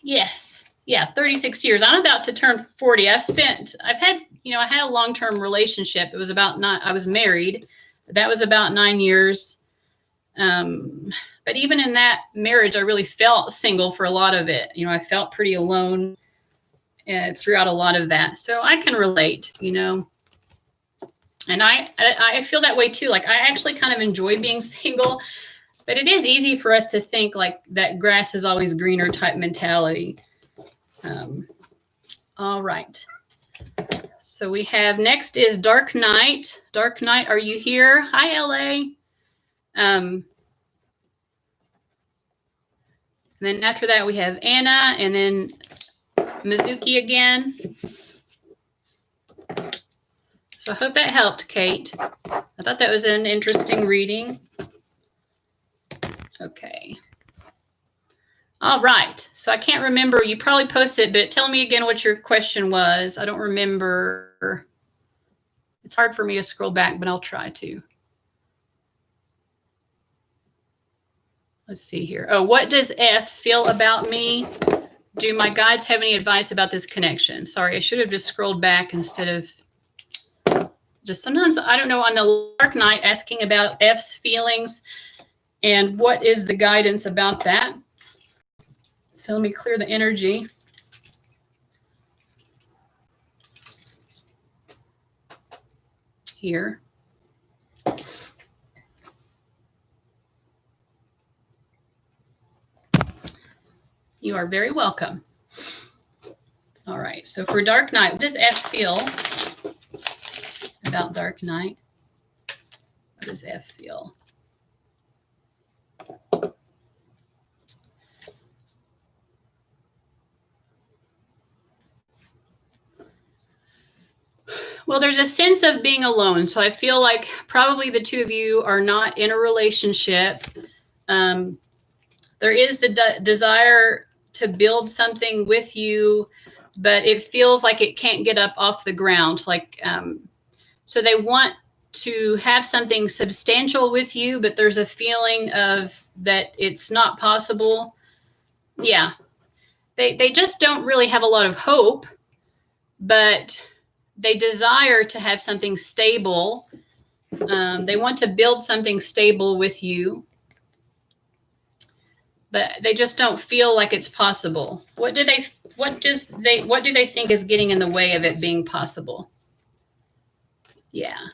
Yes. Yeah, 36 years. I'm about to turn 40. I had a long-term relationship. It was I was married. That was about 9 years. But even in that marriage, I really felt single for a lot of it. I felt pretty alone throughout a lot of that. So I can relate, And I feel that way too. Like I actually kind of enjoy being single, but it is easy for us to think like that grass is always greener type mentality. All right. So we have next is Dark Knight. Dark Knight, are you here? Hi, LA. And then after that, we have Anna and then Mizuki again. So I hope that helped, Kate. I thought that was an interesting reading. Okay. All right. So I can't remember. You probably posted, but tell me again what your question was. I don't remember. It's hard for me to scroll back, but I'll try to. Let's see here. Oh, what does F feel about me? Do my guides have any advice about this connection? Sorry, I should have just scrolled back instead of just sometimes, I don't know, on the Dark Knight asking about F's feelings and what is the guidance about that. So let me clear the energy. Here. You are very welcome. All right, so for Dark Knight, what does F feel about Dark Knight? What does F feel? Well, there's a sense of being alone. So I feel like probably the two of you are not in a relationship. There is the desire to build something with you, but it feels like it can't get up off the ground. Like, so they want to have something substantial with you, but there's a feeling of that it's not possible. Yeah. They just don't really have a lot of hope, but they desire to have something stable. They want to build something stable with you, but they just don't feel like it's possible. What do they think is getting in the way of it being possible? Yeah.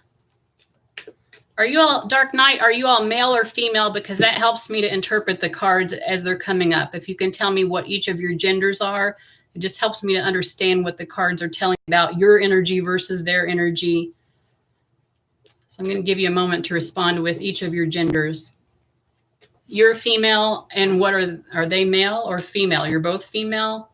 Are you all, Dark Knight, are you all male or female? Because that helps me to interpret the cards as they're coming up. If you can tell me what each of your genders are, it just helps me to understand what the cards are telling about your energy versus their energy. So I'm going to give you a moment to respond with each of your genders. You're female, and what are they male or female? You're both female?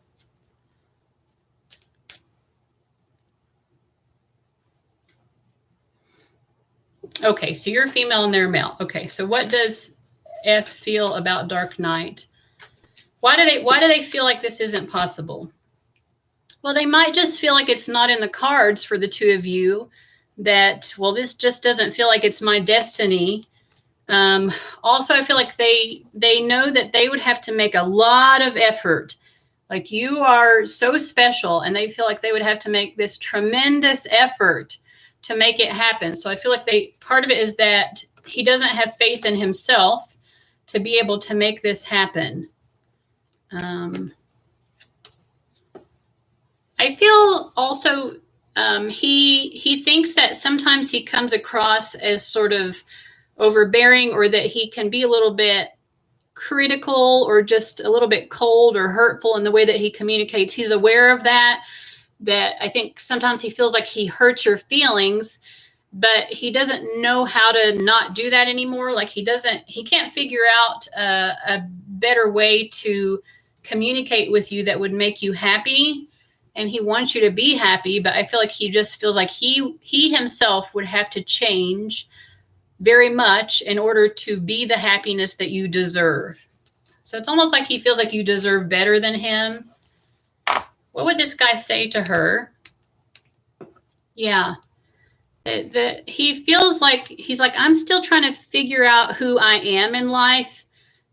Okay, so you're female and they're male. Okay, so what does F feel about Dark Knight? Why do they feel like this isn't possible? Well, they might just feel like it's not in the cards for the two of you, that, well, this just doesn't feel like it's my destiny. Also, I feel like they know that they would have to make a lot of effort. Like, you are so special, and they feel like they would have to make this tremendous effort to make it happen. So I feel like part of it is that he doesn't have faith in himself to be able to make this happen. I feel also he thinks that sometimes he comes across as sort of overbearing, or that he can be a little bit critical or just a little bit cold or hurtful in the way that he communicates. He's aware of that, that I think sometimes he feels like he hurts your feelings, but he doesn't know how to not do that anymore. Like he can't figure out a better way to communicate with you that would make you happy. And he wants you to be happy, but I feel like he just feels like he himself would have to change very much in order to be the happiness that you deserve. So it's almost like he feels like you deserve better than him. What would this guy say to her? Yeah. That he feels like he's like, I'm still trying to figure out who I am in life.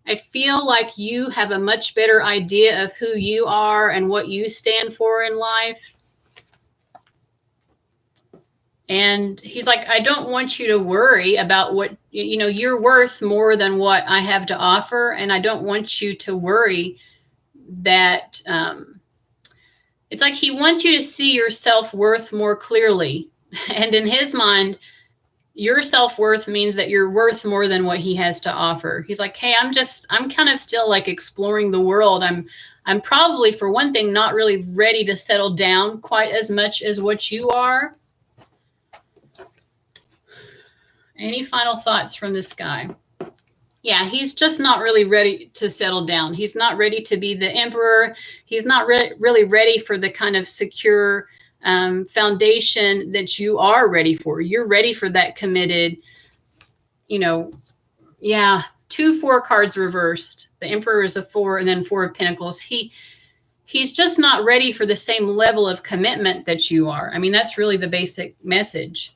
I feel like you have a much better idea of who you are and what you stand for in life. And he's like, I don't want you to worry about what, you're worth more than what I have to offer. And I don't want you to worry that it's like he wants you to see your self-worth more clearly. And in his mind, your self-worth means that you're worth more than what he has to offer. He's like, hey, I'm kind of still like exploring the world. I'm probably, for one thing, not really ready to settle down quite as much as what you are. Any final thoughts from this guy? Yeah, he's just not really ready to settle down. He's not ready to be the emperor. He's not really ready for the kind of secure foundation that you are ready for. You're ready for that committed, yeah, 2 4 cards reversed. The Emperor is a 4 and then 4 of Pentacles. He's just not ready for the same level of commitment that you are. I mean, that's really the basic message.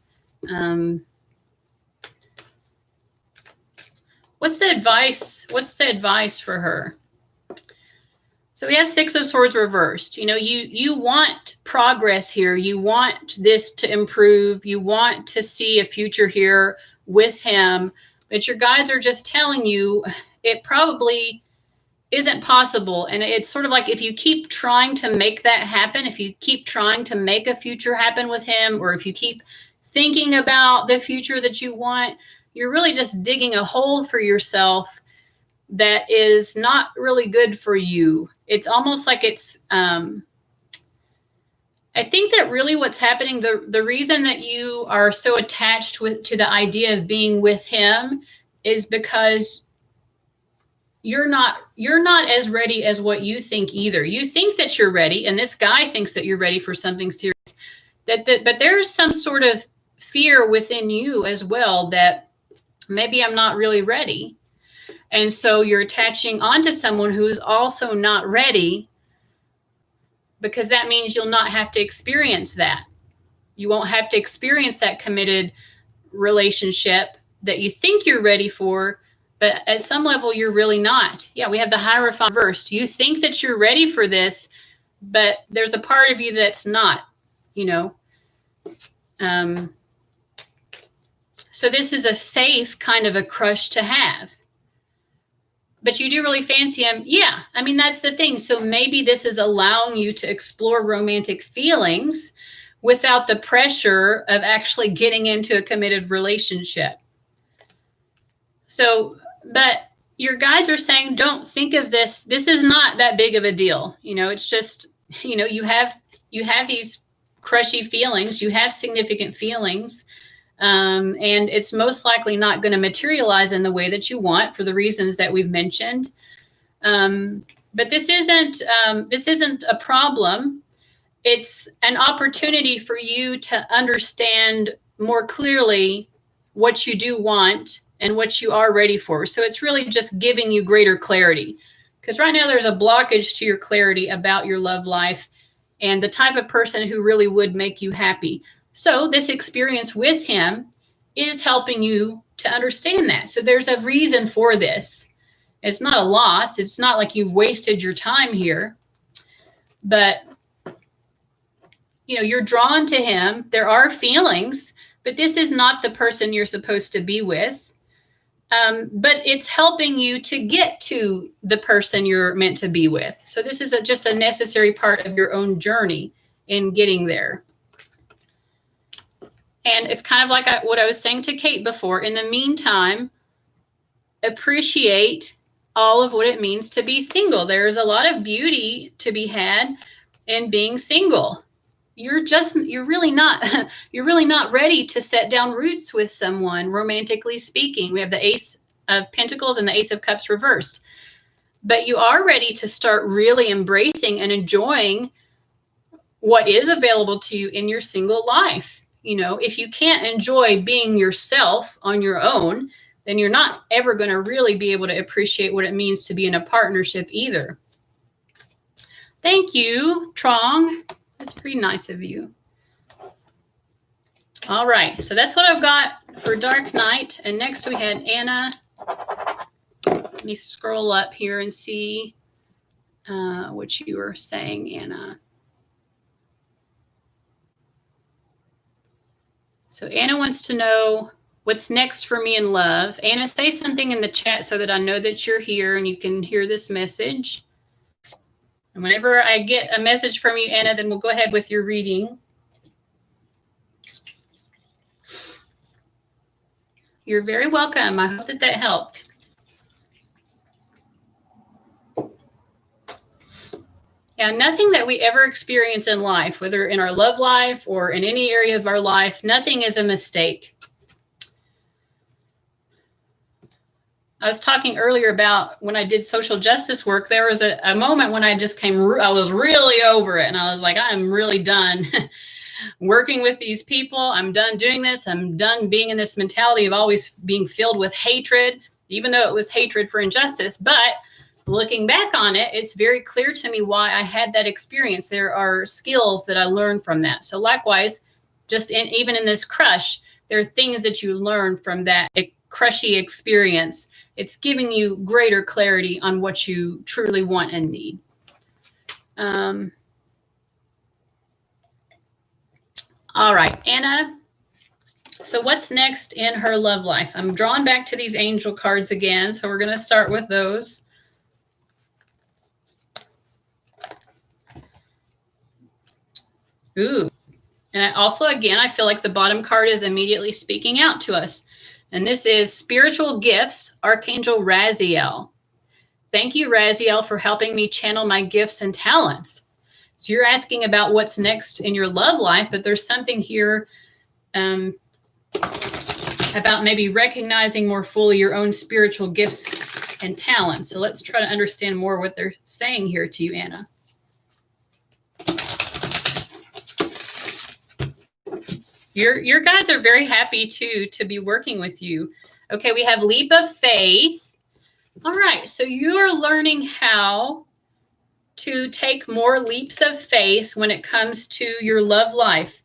What's the advice? What's the advice for her? So we have 6 of Swords reversed. You want progress here. You want this to improve. You want to see a future here with him. But your guides are just telling you it probably isn't possible. And it's sort of like if you keep trying to make that happen, if you keep trying to make a future happen with him, or if you keep thinking about the future that you want, you're really just digging a hole for yourself that is not really good for you. It's almost like it's, I think that really what's happening, the reason that you are so attached to the idea of being with him is because you're not as ready as what you think either. You think that you're ready, and this guy thinks that you're ready for something serious. But there's some sort of fear within you as well that maybe I'm not really ready. And so you're attaching onto someone who's also not ready, because that means you'll not have to experience that. You won't have to experience that committed relationship that you think you're ready for, but at some level you're really not. Yeah, we have the Hierophant reversed. You think that you're ready for this, but there's a part of you that's not, So this is a safe kind of a crush to have. But you do really fancy him. Yeah, I mean, that's the thing. So maybe this is allowing you to explore romantic feelings without the pressure of actually getting into a committed relationship. So, but your guides are saying, don't think of this. This is not that big of a deal. It's just, you have these crushy feelings. You have significant feelings. And it's most likely not going to materialize in the way that you want for the reasons that we've mentioned. But this isn't a problem. It's an opportunity for you to understand more clearly what you do want and what you are ready for. So it's really just giving you greater clarity, because right now there's a blockage to your clarity about your love life and the type of person who really would make you happy. So this experience with him is helping you to understand that. So there's a reason for this. It's not a loss. It's not like you've wasted your time here, but you're drawn to him. There are feelings, but this is not the person you're supposed to be with. But it's helping you to get to the person you're meant to be with. So this is just a necessary part of your own journey in getting there. And it's kind of like what I was saying to Kate before. In the meantime, appreciate all of what it means to be single. There's a lot of beauty to be had in being single. you're really not you're really not ready to set down roots with someone, romantically speaking. We have the Ace of Pentacles and the Ace of Cups reversed. But you are ready to start really embracing and enjoying what is available to you in your single life. You know, if you can't enjoy being yourself on your own, then you're not ever going to really be able to appreciate what it means to be in a partnership either. Thank you, Trong. That's pretty nice of you. All right, so that's what I've got for Dark Night. And next we had Anna. Let me scroll up here and see what you were saying, Anna. So Anna wants to know what's next for me in love. Anna, say something in the chat so that I know that you're here and you can hear this message. And whenever I get a message from you, Anna, then we'll go ahead with your reading. You're very welcome. I hope that helped. Yeah, nothing that we ever experience in life, whether in our love life or in any area of our life, nothing is a mistake. I was talking earlier about when I did social justice work, there was a moment when I was really over it. And I was like, I'm really done working with these people. I'm done doing this. I'm done being in this mentality of always being filled with hatred, even though it was hatred for injustice. But looking back on it, it's very clear to me why I had that experience. There are skills that I learned from that. So likewise, even in this crush, there are things that you learn from that crushy experience. It's giving you greater clarity on what you truly want and need. All right, Anna. So what's next in her love life? I'm drawing back to these angel cards again. So we're going to start with those. Ooh. And I feel like the bottom card is immediately speaking out to us. And this is Spiritual Gifts, Archangel Raziel. Thank you, Raziel, for helping me channel my gifts and talents. So you're asking about what's next in your love life, but there's something here about maybe recognizing more fully your own spiritual gifts and talents. So let's try to understand more what they're saying here to you, Anna. Your guides are very happy to be working with you. Okay, we have Leap of Faith. All right, so you are learning how to take more leaps of faith when it comes to your love life.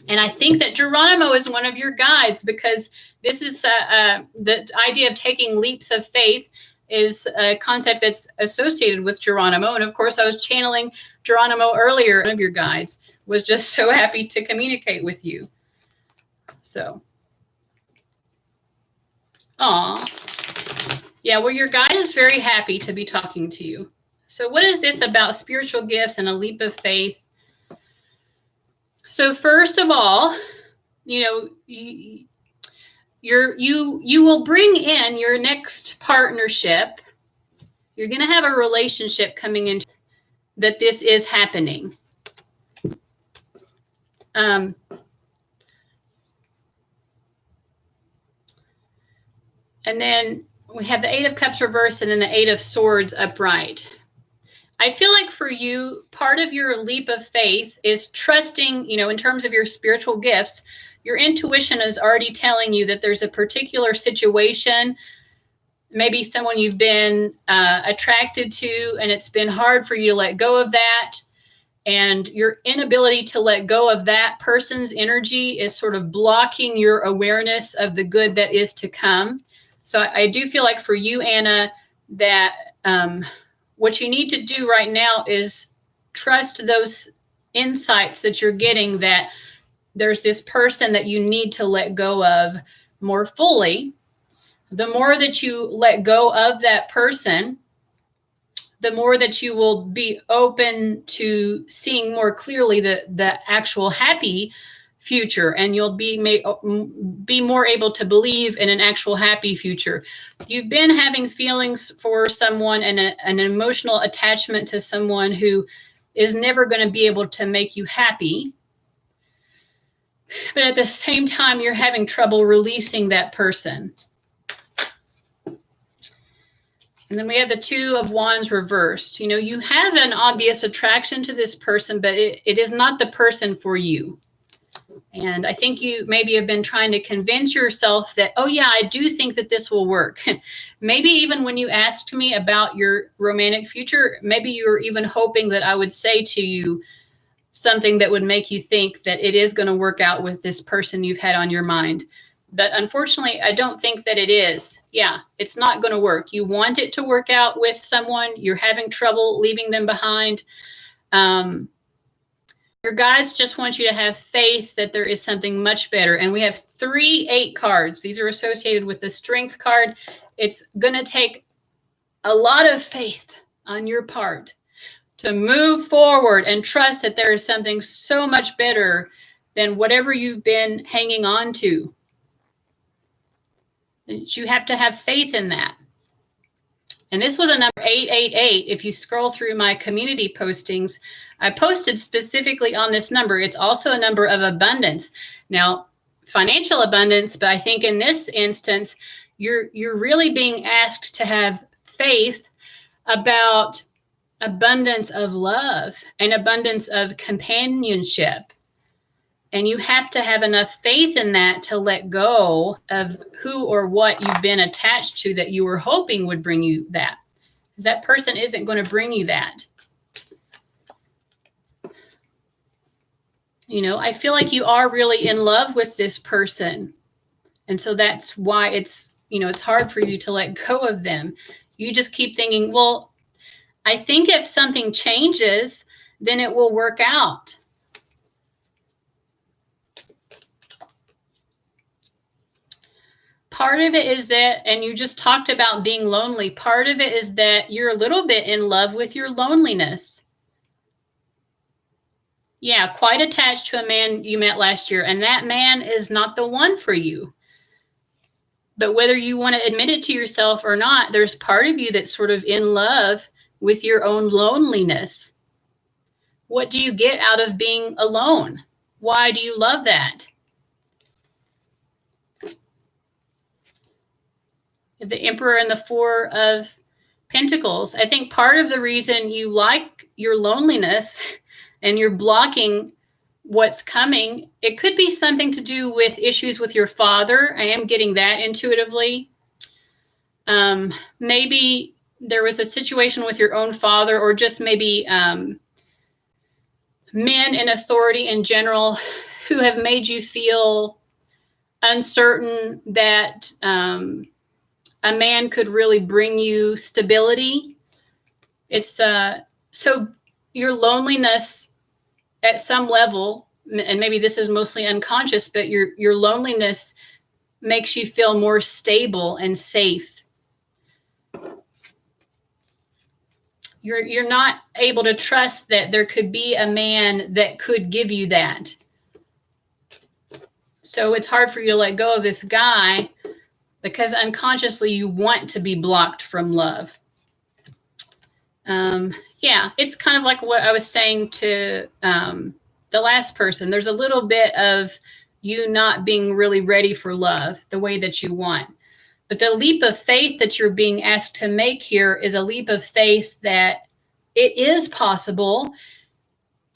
And I think that Geronimo is one of your guides, because this is the idea of taking leaps of faith is a concept that's associated with Geronimo. And of course, I was channeling Geronimo earlier. One of your guides was just so happy to communicate with you. So, yeah, well, your guide is very happy to be talking to you. So what is this about spiritual gifts and a leap of faith? So first of all, you know, you will bring in your next partnership. You're going to have a relationship coming into that this is happening. And then we have the Eight of Cups reversed and then the Eight of Swords upright. I feel like for you, part of your leap of faith is trusting, you know, in terms of your spiritual gifts, your intuition is already telling you that there's a particular situation, maybe someone you've been attracted to, and it's been hard for you to let go of that. And your inability to let go of that person's energy is sort of blocking your awareness of the good that is to come. So I do feel like for you, Anna, that what you need to do right now is trust those insights that you're getting, that there's this person that you need to let go of more fully. The more that you let go of that person, the more that you will be open to seeing more clearly the actual happy future, and you'll be more able to believe in an actual happy future. You've been having feelings for someone and an emotional attachment to someone who is never going to be able to make you happy. But at the same time, you're having trouble releasing that person. And then we have the Two of Wands reversed. You know, you have an obvious attraction to this person, but it is not the person for you. And I think you maybe have been trying to convince yourself that, oh yeah, I do think that this will work. Maybe even when you asked me about your romantic future, maybe you were even hoping that I would say to you something that would make you think that it is going to work out with this person you've had on your mind. But unfortunately, I don't think that it is. Yeah, it's not going to work. You want it to work out with someone. You're having trouble leaving them behind. Your guides just want you to have faith that there is something much better. And we have 3 8 cards. These are associated with the Strength card. It's going to take a lot of faith on your part to move forward and trust that there is something so much better than whatever you've been hanging on to. You have to have faith in that. And this was a number 888. If you scroll through my community postings, I posted specifically on this number. It's also a number of abundance. Now, financial abundance, but I think in this instance, you're really being asked to have faith about abundance of love and abundance of companionship. And you have to have enough faith in that to let go of who or what you've been attached to that you were hoping would bring you that. Because that person isn't going to bring you that. You know, I feel like you are really in love with this person. And so that's why it's, you know, it's hard for you to let go of them. You just keep thinking, well, I think if something changes, then it will work out. Part of it is that, and you just talked about being lonely, part of it is that you're a little bit in love with your loneliness. Yeah, quite attached to a man you met last year, and that man is not the one for you. But whether you want to admit it to yourself or not, there's part of you that's sort of in love with your own loneliness. What do you get out of being alone? Why do you love that? The Emperor and the Four of Pentacles. I think part of the reason you like your loneliness and you're blocking what's coming, it could be something to do with issues with your father. I am getting that intuitively. Maybe there was a situation with your own father, or just maybe men in authority in general who have made you feel uncertain that a man could really bring you stability. It's so your loneliness at some level, and maybe this is mostly unconscious, but your loneliness makes you feel more stable and safe. You're not able to trust that there could be a man that could give you that. So it's hard for you to let go of this guy because unconsciously you want to be blocked from love. Yeah, it's kind of like what I was saying to the last person. There's a little bit of you not being really ready for love the way that you want. But the leap of faith that you're being asked to make here is a leap of faith that it is possible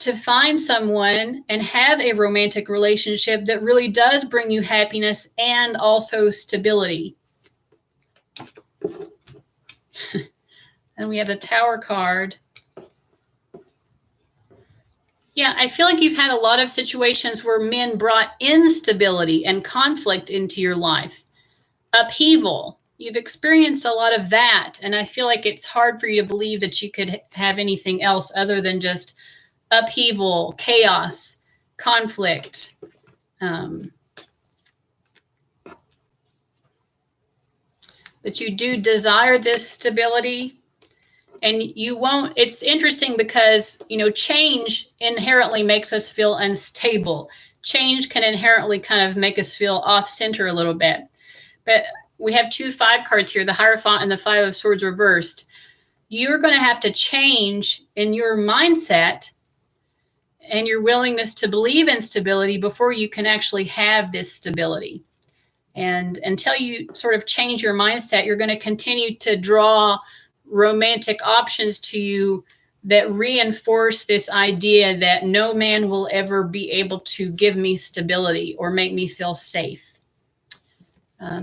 to find someone and have a romantic relationship that really does bring you happiness and also stability. And we have the Tower card. Yeah, I feel like you've had a lot of situations where men brought instability and conflict into your life. Upheaval. You've experienced a lot of that. And I feel like it's hard for you to believe that you could have anything else other than just upheaval, chaos, conflict. But you do desire this stability. And you won't, it's interesting because, you know, change inherently makes us feel unstable. Change can inherently kind of make us feel off center a little bit. But we have 2 5 cards here, the Hierophant and the 5 of Swords reversed. you're going to have to change in your mindset and your willingness to believe in stability before you can actually have this stability. And until you sort of change your mindset, you're going to continue to draw romantic options to you that reinforce this idea that no man will ever be able to give me stability or make me feel safe.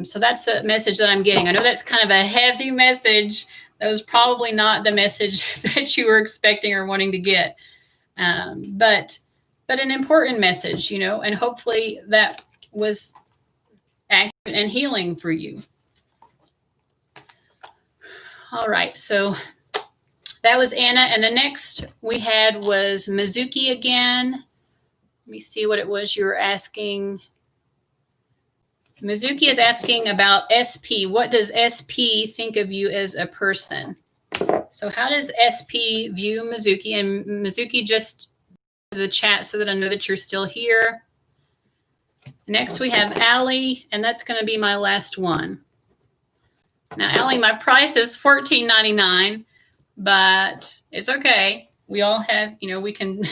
So that's the message that I'm getting. I know that's kind of a heavy message. That was probably not the message that you were expecting or wanting to get. But an important message, you know, and hopefully that was accurate and healing for you. All right, so that was Anna, and the next we had was Mizuki again. Let me see what it was you were asking. Mizuki is asking about SP. What does SP think of you as a person? So how does SP view Mizuki? And Mizuki, just the chat so that I know that you're still here. Next we have Allie, and that's going to be my last one. Now, Allie, my price is $14.99, but it's okay. We all have, you know, we can,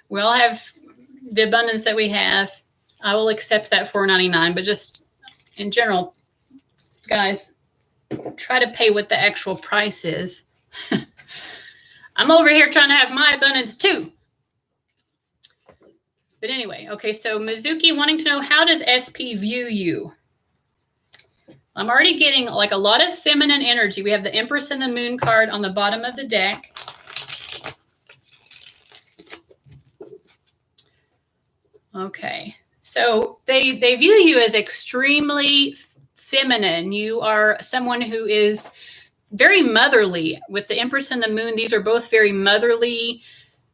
we all have the abundance that we have. I will accept that $4.99, but just in general, guys, try to pay what the actual price is. I'm over here trying to have my abundance too. But anyway, okay, so Mizuki wanting to know, how does SP view you? I'm already getting like a lot of feminine energy. We have the Empress and the Moon card on the bottom of the deck. Okay, so they view you as extremely feminine. You are someone who is very motherly. With the Empress and the Moon, these are both very motherly,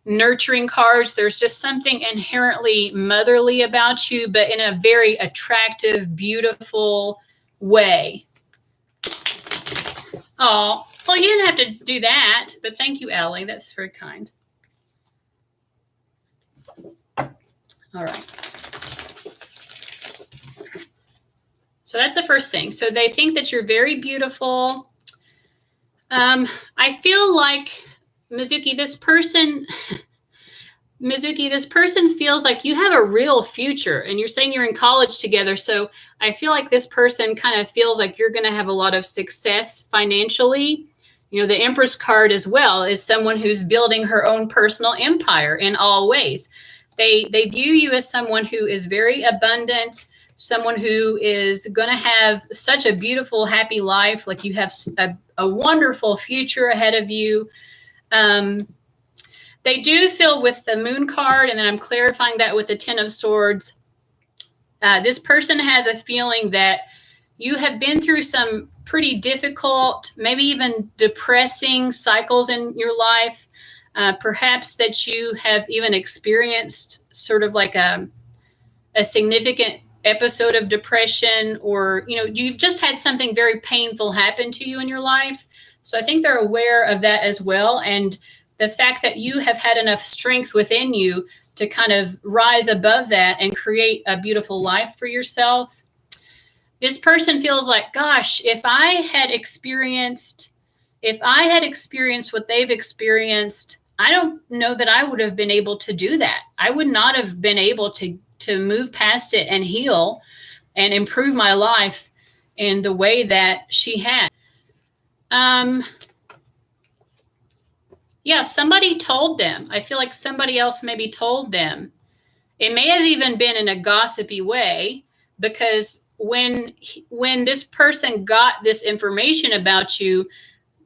nurturing cards. There's just something inherently motherly about you, but in a very attractive, beautiful way. Oh, well, you didn't have to do that, but thank you, Allie. That's very kind. All right. So that's the first thing. So they think that you're very beautiful. I feel like Mizuki, this person feels like you have a real future, and you're saying you're in college together. So I feel like this person kind of feels like you're going to have a lot of success financially. You know, the Empress card as well is someone who's building her own personal empire in all ways. They view you as someone who is very abundant, someone who is going to have such a beautiful, happy life. Like you have a wonderful future ahead of you. They do feel with the Moon card, and then I'm clarifying that with the Ten of Swords. This person has a feeling that you have been through some pretty difficult, maybe even depressing cycles in your life. Perhaps that you have even experienced sort of like a significant episode of depression, or, you know, you've just had something very painful happen to you in your life. So I think they're aware of that as well. And the fact that you have had enough strength within you to kind of rise above that and create a beautiful life for yourself. This person feels like, gosh, if I had experienced what they've experienced, I don't know that I would have been able to do that. I would not have been able to move past it and heal and improve my life in the way that she had. Yeah, somebody told them. I feel like somebody else maybe told them. It may have even been in a gossipy way, because when this person got this information about you,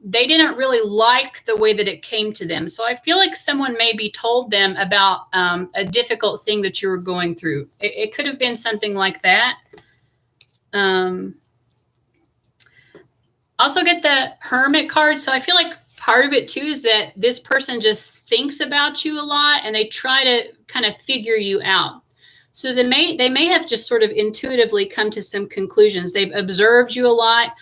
they didn't really like the way that it came to them. So I feel like someone maybe told them about a difficult thing that you were going through. It could have been something like that. Also get the Hermit card. So I feel like part of it too is that this person just thinks about you a lot, and they try to kind of figure you out. So they may have just sort of intuitively come to some conclusions. They've observed you a lot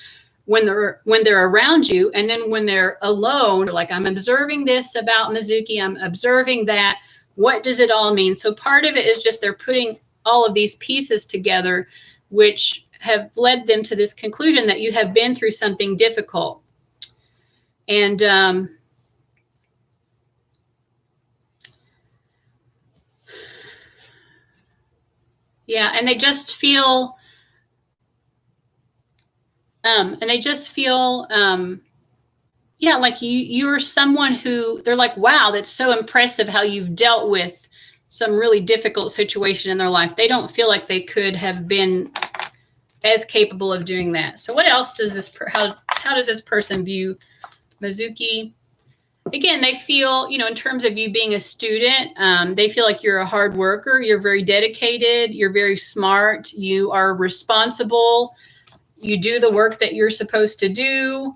when they're around you, and then when they're alone, like, I'm observing this about Mizuki, I'm observing that. What does it all mean? So part of it is just they're putting all of these pieces together, which have led them to this conclusion that you have been through something difficult. And yeah, and they just feel, yeah, like you're someone who they're like, wow, that's so impressive how you've dealt with some really difficult situation in their life. They don't feel like they could have been as capable of doing that. So what else does this, how does this person view Mizuki? Again, they feel, in terms of you being a student, they feel like you're a hard worker. You're very dedicated. You're very smart. You are responsible. You do the work that you're supposed to do.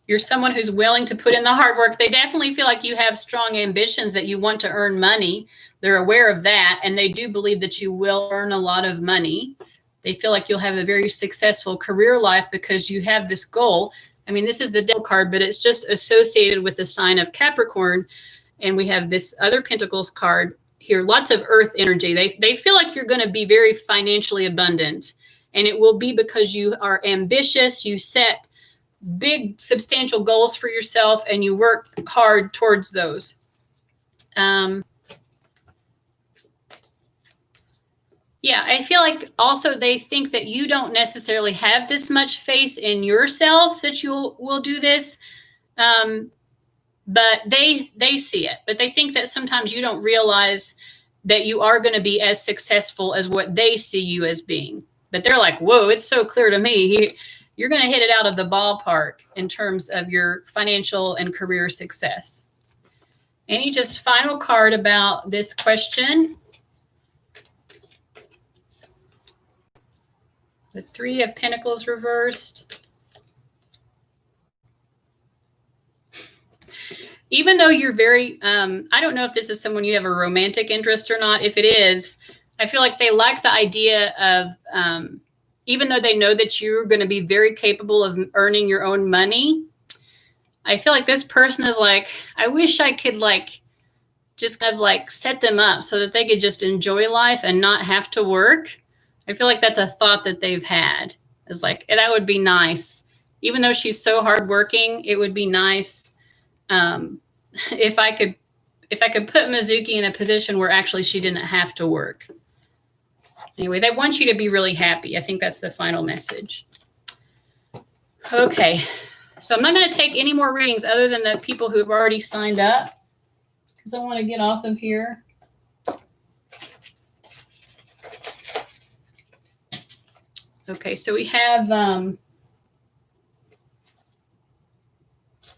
You're someone who's willing to put in the hard work. They definitely feel like you have strong ambitions, that you want to earn money. They're aware of that, and they do believe that you will earn a lot of money. They feel like you'll have a very successful career life because you have this goal. I mean, this is the Devil card, but it's just associated with the sign of Capricorn. And we have this other Pentacles card here, lots of earth energy. They feel like you're going to be very financially abundant. And it will be because you are ambitious, you set big, substantial goals for yourself, and you work hard towards those. Yeah, I feel like also they think that you don't necessarily have this much faith in yourself that you will do this. But they see it. But they think that sometimes you don't realize that you are going to be as successful as what they see you as being. But they're like, whoa, it's so clear to me. You're going to hit it out of the ballpark in terms of your financial and career success. Any just final card about this question? The Three of Pentacles reversed. Even though you're very, I don't know if this is someone you have a romantic interest or not. If it is, I feel like they like the idea of, even though they know that you're going to be very capable of earning your own money, I feel like this person is like, I wish I could just kind of set them up so that they could just enjoy life and not have to work. I feel like that's a thought that they've had. It's like, that would be nice. Even though she's so hardworking, it would be nice if I could put Mizuki in a position where actually she didn't have to work. Anyway, they want you to be really happy. I think that's the final message. Okay, so I'm not going to take any more readings other than the people who have already signed up, because I want to get off of here. Okay, so we have,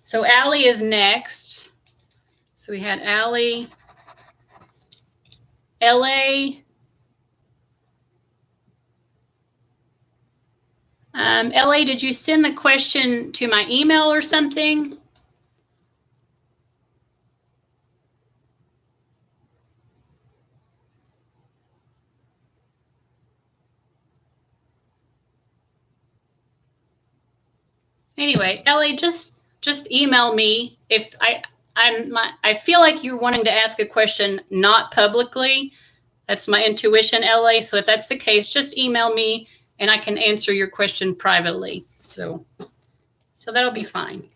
so Allie is next. So we had Allie, LA, LA, did you send the question to my email or something? Anyway, LA, just email me if I feel like you're wanting to ask a question not publicly. That's my intuition, LA. So if that's the case, just email me and I can answer your question privately. So that'll be fine.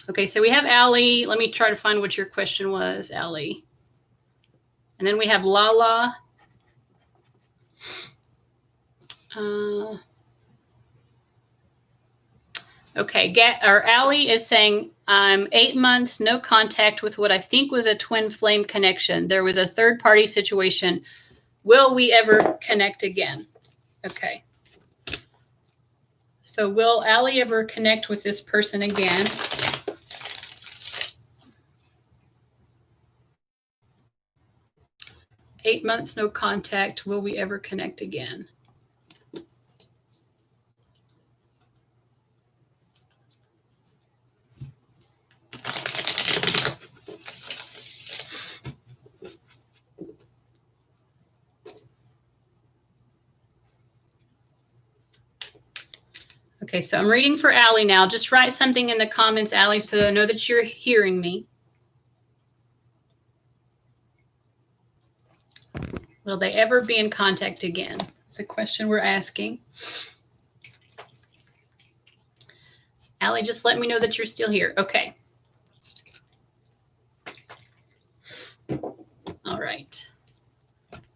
Okay, so we have Allie. Let me try to find what your question was, Allie. And then we have Lala. Okay, Allie is saying, I'm 8 months, no contact with what I think was a twin flame connection. There was a third party situation. Will we ever connect again? Okay. So will Allie ever connect with this person again? "8 months, no contact. Will we ever connect again?" Okay, so I'm reading for Allie now. Just write something in the comments, Allie, so I know that you're hearing me. Will they ever be in contact again? It's a question we're asking. Allie, just let me know that you're still here. Okay. All right.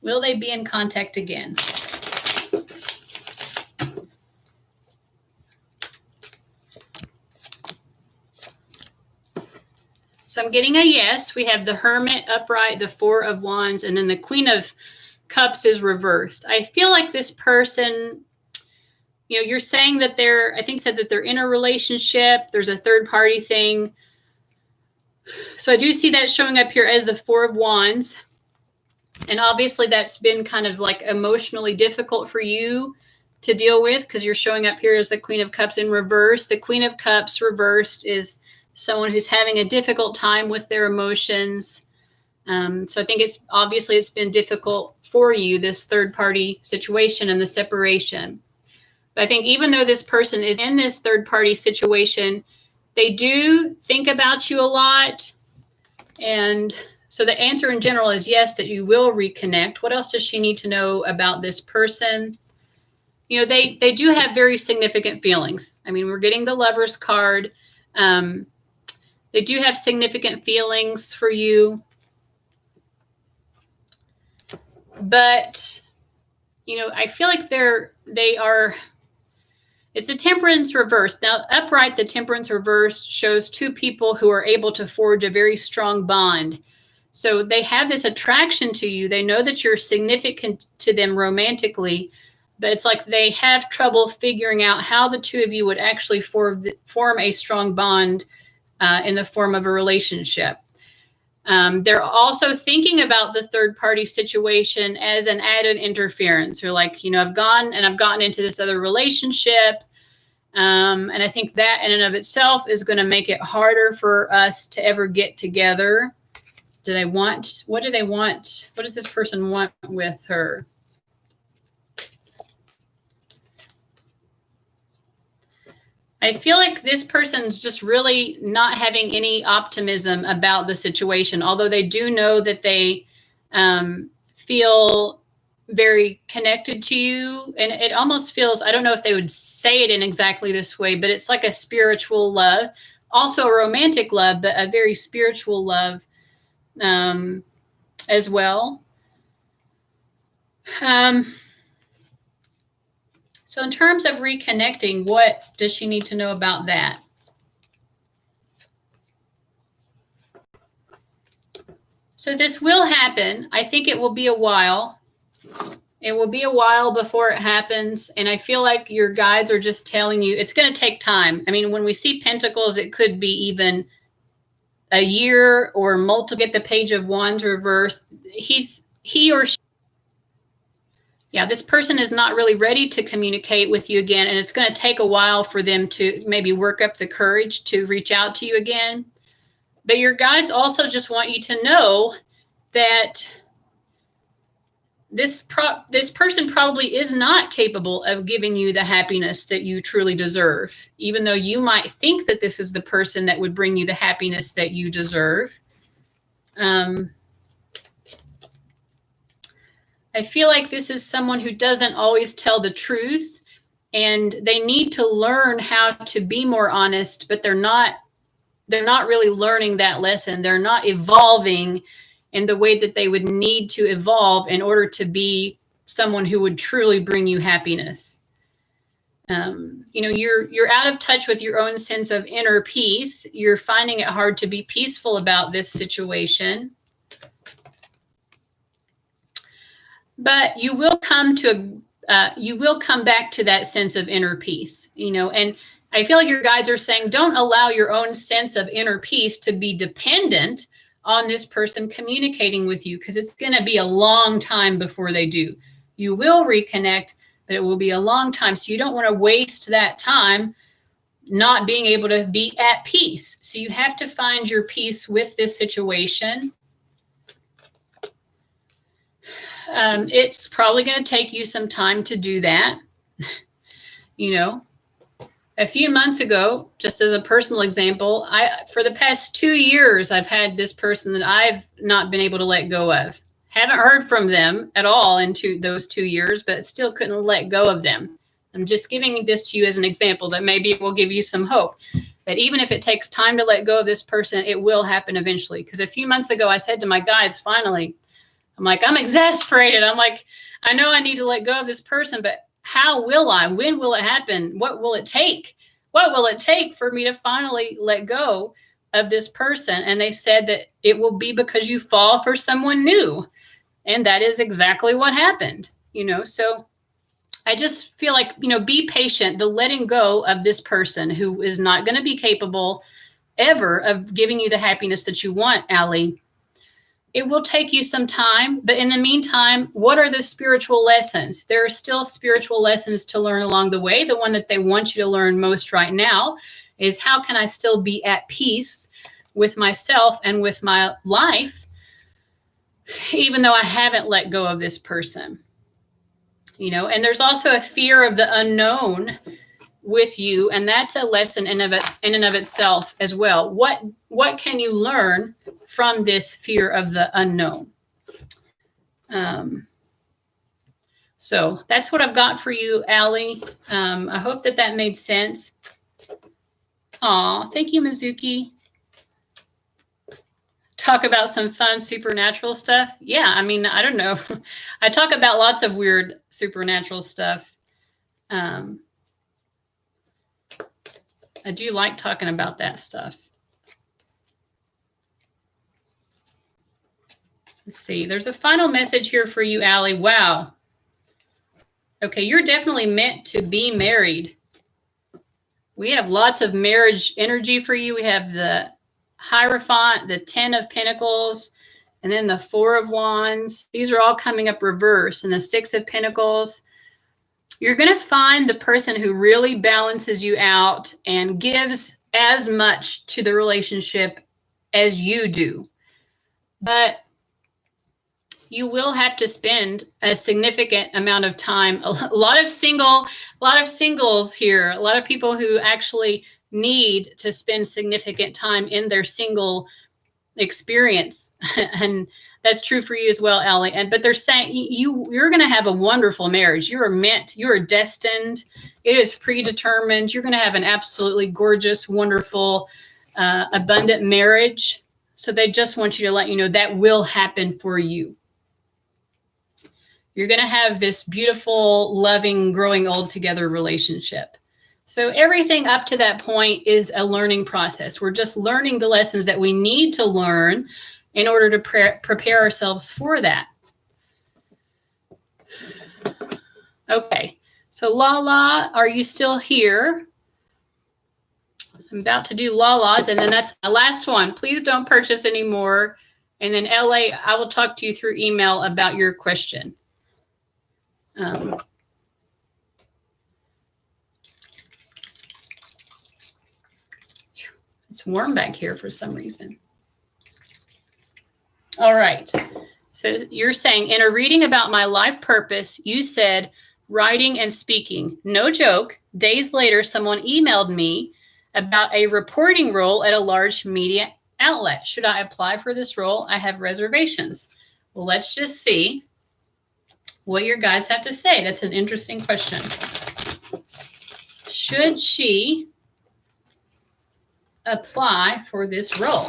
Will they be in contact again? So I'm getting a yes. We have the Hermit upright, the Four of Wands, and then the Queen of Cups is reversed. I feel like this person, you know, you're saying that they're, I think said that they're in a relationship. There's a third party thing. So I do see that showing up here as the Four of Wands. And obviously that's been kind of like emotionally difficult for you to deal with because you're showing up here as the Queen of Cups in reverse. The Queen of Cups reversed is someone who's having a difficult time with their emotions. So I think it's been difficult for you, this third party situation and the separation. But I think even though this person is in this third party situation, they do think about you a lot. And so the answer in general is yes, that you will reconnect. What else does she need to know about this person? You know, they do have very significant feelings. I mean, we're getting the Lover's card. They do have significant feelings for you. But, you know, I feel like it's the Temperance reversed. Now, upright, the Temperance reversed shows two people who are able to forge a very strong bond. So they have this attraction to you. They know that you're significant to them romantically, but it's like they have trouble figuring out how the two of you would actually form a strong bond in the form of a relationship. They're also thinking about the third party situation as an added interference. They're like, you know, I've gotten into this other relationship. And I think that in and of itself is going to make it harder for us to ever get together. What do they want? What does this person want with her? I feel like this person's just really not having any optimism about the situation, although they do know that they feel very connected to you. And it almost feels, I don't know if they would say it in exactly this way, but it's like a spiritual love, also a romantic love, but a very spiritual love as well. So in terms of reconnecting, what does she need to know about that? So this will happen. I think it will be a while. It will be a while before it happens. And I feel like your guides are just telling you it's going to take time. I mean, when we see pentacles, it could be even a year or multiple. Get the Page of Wands reversed. He or she. Yeah, this person is not really ready to communicate with you again, and it's going to take a while for them to maybe work up the courage to reach out to you again. But your guides also just want you to know that this person probably is not capable of giving you the happiness that you truly deserve, even though you might think that this is the person that would bring you the happiness that you deserve. I feel like this is someone who doesn't always tell the truth, and they need to learn how to be more honest, but they're not really learning that lesson. They're not evolving in the way that they would need to evolve in order to be someone who would truly bring you happiness. You know, you're out of touch with your own sense of inner peace. You're finding it hard to be peaceful about this situation. But you will come back to that sense of inner peace, you know, and I feel like your guides are saying, don't allow your own sense of inner peace to be dependent on this person communicating with you, because it's going to be a long time before they do. You will reconnect, but it will be a long time. So you don't want to waste that time not being able to be at peace. So you have to find your peace with this situation. It's probably going to take you some time to do that. You know, a few months ago, just as a personal example, for the past 2 years, I've had this person that I've not been able to let go of. Haven't heard from them at all in those 2 years, but still couldn't let go of them. I'm just giving this to you as an example that maybe it will give you some hope that even if it takes time to let go of this person, it will happen eventually. Because a few months ago, I said to my guides, finally, I'm like, I'm exasperated. I'm like, I know I need to let go of this person, but how will I? When will it happen? What will it take? What will it take for me to finally let go of this person? And they said that it will be because you fall for someone new. And that is exactly what happened, so I just feel like, be patient. The letting go of this person who is not going to be capable ever of giving you the happiness that you want, Allie. It will take you some time, but in the meantime, what are the spiritual lessons? There are still spiritual lessons to learn along the way. The one that they want you to learn most right now is how can I still be at peace with myself and with my life, even though I haven't let go of this person. And there's also a fear of the unknown with you, and that's a lesson in and of itself as well. What can you learn from this fear of the unknown? So that's what I've got for you, Allie. I hope that made sense. Aw, thank you, Mizuki. Talk about some fun supernatural stuff. Yeah, I mean, I don't know. I talk about lots of weird supernatural stuff. I do like talking about that stuff. Let's see. There's a final message here for you, Allie. Wow. Okay, you're definitely meant to be married. We have lots of marriage energy for you. We have the Hierophant, the 10 of Pentacles, and then the 4 of Wands. These are all coming up reverse, and the 6 of Pentacles. You're going to find the person who really balances you out and gives as much to the relationship as you do. But you will have to spend a significant amount of time. A lot of singles here, a lot of people who actually need to spend significant time in their single experience. And that's true for you as well, Allie. But they're saying you're going to have a wonderful marriage. You are destined. It is predetermined. You're going to have an absolutely gorgeous, wonderful, abundant marriage. So they just want you to let you know that will happen for you. You're going to have this beautiful, loving, growing old together relationship. So everything up to that point is a learning process. We're just learning the lessons that we need to learn in order to prepare ourselves for that. Okay, so Lala, are you still here? I'm about to do Lala's, and then that's my last one. Please don't purchase anymore. And then LA, I will talk to you through email about your question. It's warm back here for some reason. All right. So you're saying, in a reading about my life purpose, you said writing and speaking. No joke. Days later, someone emailed me about a reporting role at a large media outlet. Should I apply for this role? I have reservations. Well, let's just see what your guides have to say. That's an interesting question. Should she apply for this role?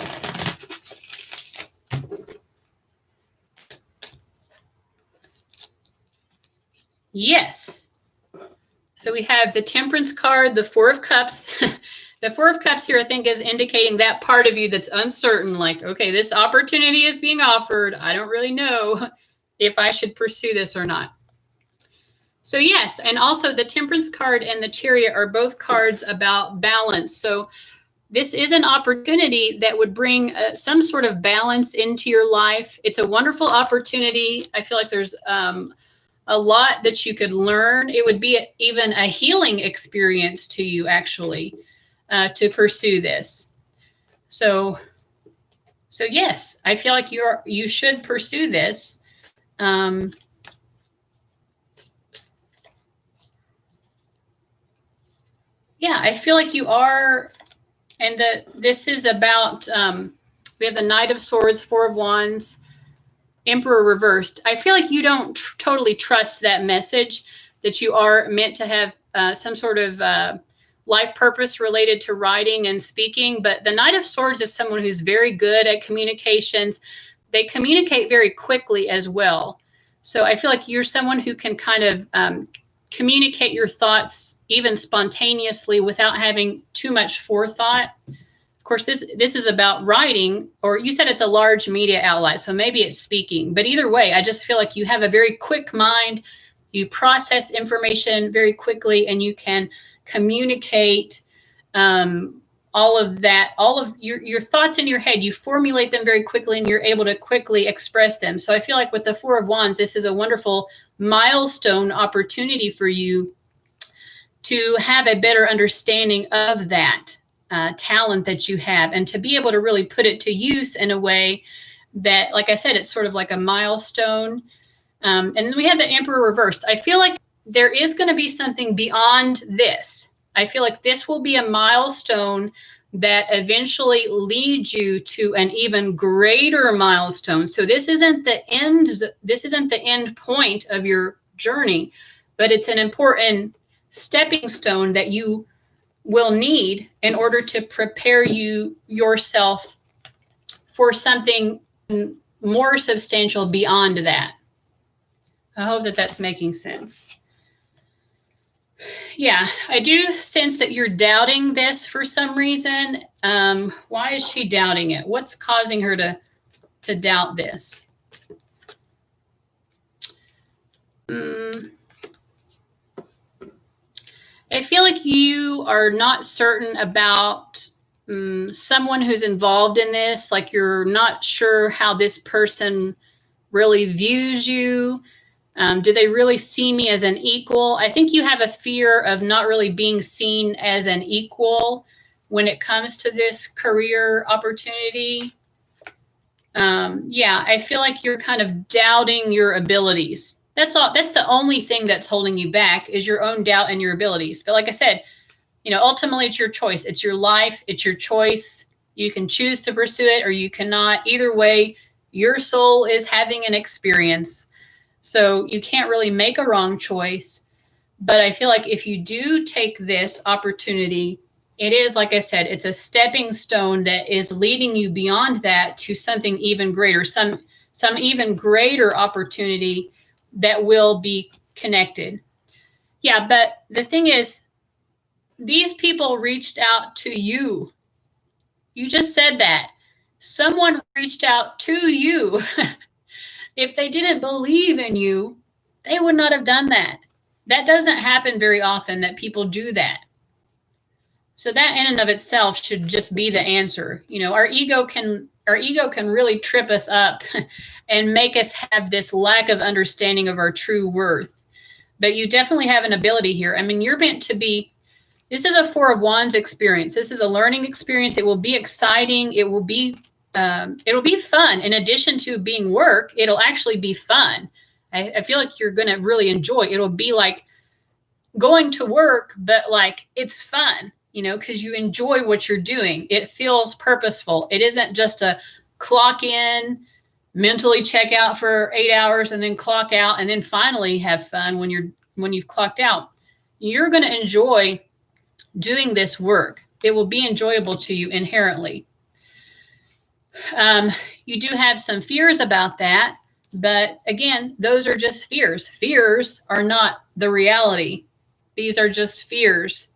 Yes. So we have the Temperance card, the 4 of Cups. The 4 of Cups here, I think, is indicating that part of you that's uncertain, like, okay, this opportunity is being offered. I don't really know if I should pursue this or not. So yes, and also the Temperance card and the Chariot are both cards about balance. So this is an opportunity that would bring some sort of balance into your life. It's a wonderful opportunity. I feel like there's a lot that you could learn. It would be even a healing experience to you, actually, to pursue this. So yes, I feel like you should pursue this. Yeah, I feel like you are, and this is about, we have the Knight of Swords, 4 of Wands, Emperor reversed. I feel like you don't totally trust that message, that you are meant to have some sort of life purpose related to writing and speaking. But the Knight of Swords is someone who's very good at communications. They communicate very quickly as well. So I feel like you're someone who can kind of communicate your thoughts even spontaneously without having too much forethought. Of course, this is about writing, or you said it's a large media outlet, so maybe it's speaking. But either way, I just feel like you have a very quick mind. You process information very quickly, and you can communicate all of that, all of your thoughts in your head. You formulate them very quickly, and you're able to quickly express them. So I feel like with the Four of Wands, this is a wonderful milestone opportunity for you to have a better understanding of that talent that you have, and to be able to really put it to use in a way that, like I said, it's sort of like a milestone. And then we have the Emperor reversed. I feel like there is going to be something beyond this. I feel like this will be a milestone that eventually leads you to an even greater milestone. So this isn't the end. This isn't the end point of your journey, but it's an important stepping stone that you will need in order to prepare yourself for something more substantial beyond that. I hope that that's making sense. Yeah, I do sense that you're doubting this for some reason. Why is she doubting it? What's causing her to doubt this? I feel like you are not certain about someone who's involved in this. Like you're not sure how this person really views you. Do they really see me as an equal? I think you have a fear of not really being seen as an equal when it comes to this career opportunity. Yeah, I feel like you're kind of doubting your abilities. That's all. That's the only thing that's holding you back, is your own doubt in your abilities. But like I said, ultimately it's your choice. It's your life. It's your choice. You can choose to pursue it or you cannot. Either way, your soul is having an experience. So you can't really make a wrong choice. But I feel like if you do take this opportunity, it is, like I said, it's a stepping stone that is leading you beyond that to something even greater, some even greater opportunity that will be connected. Yeah, but the thing is, these people reached out to you. You just said that. Someone reached out to you. If they didn't believe in you, they would not have done that. That doesn't happen very often, that people do that. So that in and of itself should just be the answer. Our ego can really trip us up and make us have this lack of understanding of our true worth. But you definitely have an ability here. I mean, you're meant to be, this is a Four of Wands experience. This is a learning experience. It will be exciting. It'll be fun. In addition to being work, it'll actually be fun. I feel like you're going to really enjoy it. It'll be like going to work, but like it's fun, because you enjoy what you're doing. It feels purposeful. It isn't just a clock in, mentally check out for 8 hours and then clock out and then finally have fun when you've clocked out. You're going to enjoy doing this work. It will be enjoyable to you inherently. You do have some fears about that, but again, those are just fears. Fears are not the reality. These are just fears.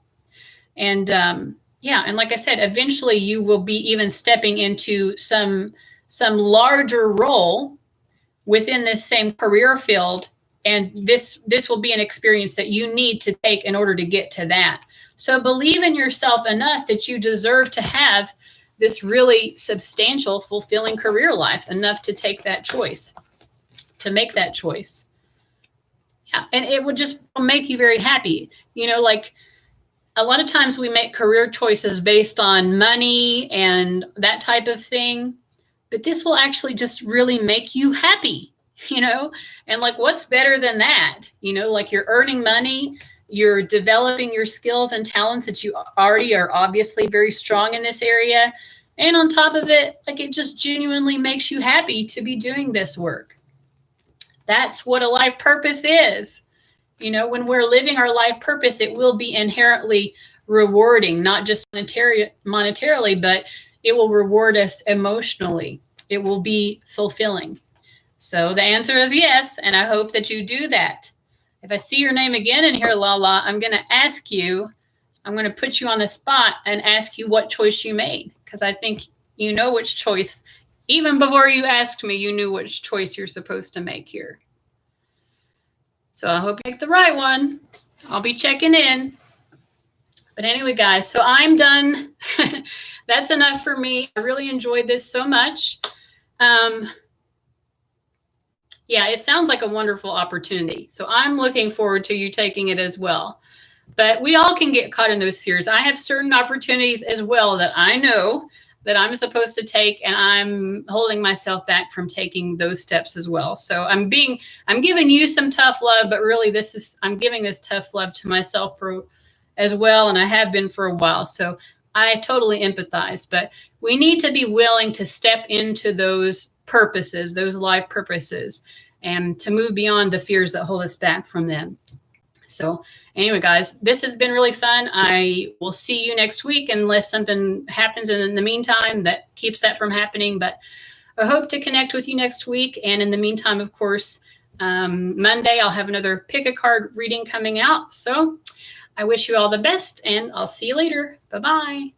And and like I said, eventually you will be even stepping into some larger role within this same career field. And this will be an experience that you need to take in order to get to that. So believe in yourself enough that you deserve to have this really substantial, fulfilling career life, enough to take that choice, to make that choice. Yeah, and it will just make you very happy. Like a lot of times we make career choices based on money and that type of thing, but this will actually just really make you happy, and like, what's better than that? Like you're earning money, you're developing your skills and talents that you already are obviously very strong in this area. And on top of it, like it just genuinely makes you happy to be doing this work. That's what a life purpose is. You know, when we're living our life purpose, it will be inherently rewarding, not just monetarily, but it will reward us emotionally. It will be fulfilling. So the answer is yes, and I hope that you do that. If I see your name again in here, Lala, I'm going to ask you, I'm going to put you on the spot and ask you what choice you made, because I think you know which choice. Even before you asked me, you knew which choice you're supposed to make here. So I hope you pick the right one. I'll be checking in. But anyway, guys, so I'm done. That's enough for me. I really enjoyed this so much. Yeah, it sounds like a wonderful opportunity. So I'm looking forward to you taking it as well. But we all can get caught in those fears. I have certain opportunities as well that I know that I'm supposed to take, and I'm holding myself back from taking those steps as well. So I'm giving you some tough love, but really I'm giving this tough love to myself as well, and I have been for a while. So I totally empathize, but we need to be willing to step into those purposes, those life purposes, and to move beyond the fears that hold us back from them. So anyway, guys, this has been really fun. I will see you next week unless something happens in the meantime that keeps that from happening. But I hope to connect with you next week. And in the meantime, of course, Monday, I'll have another pick a card reading coming out. So I wish you all the best, and I'll see you later. Bye-bye.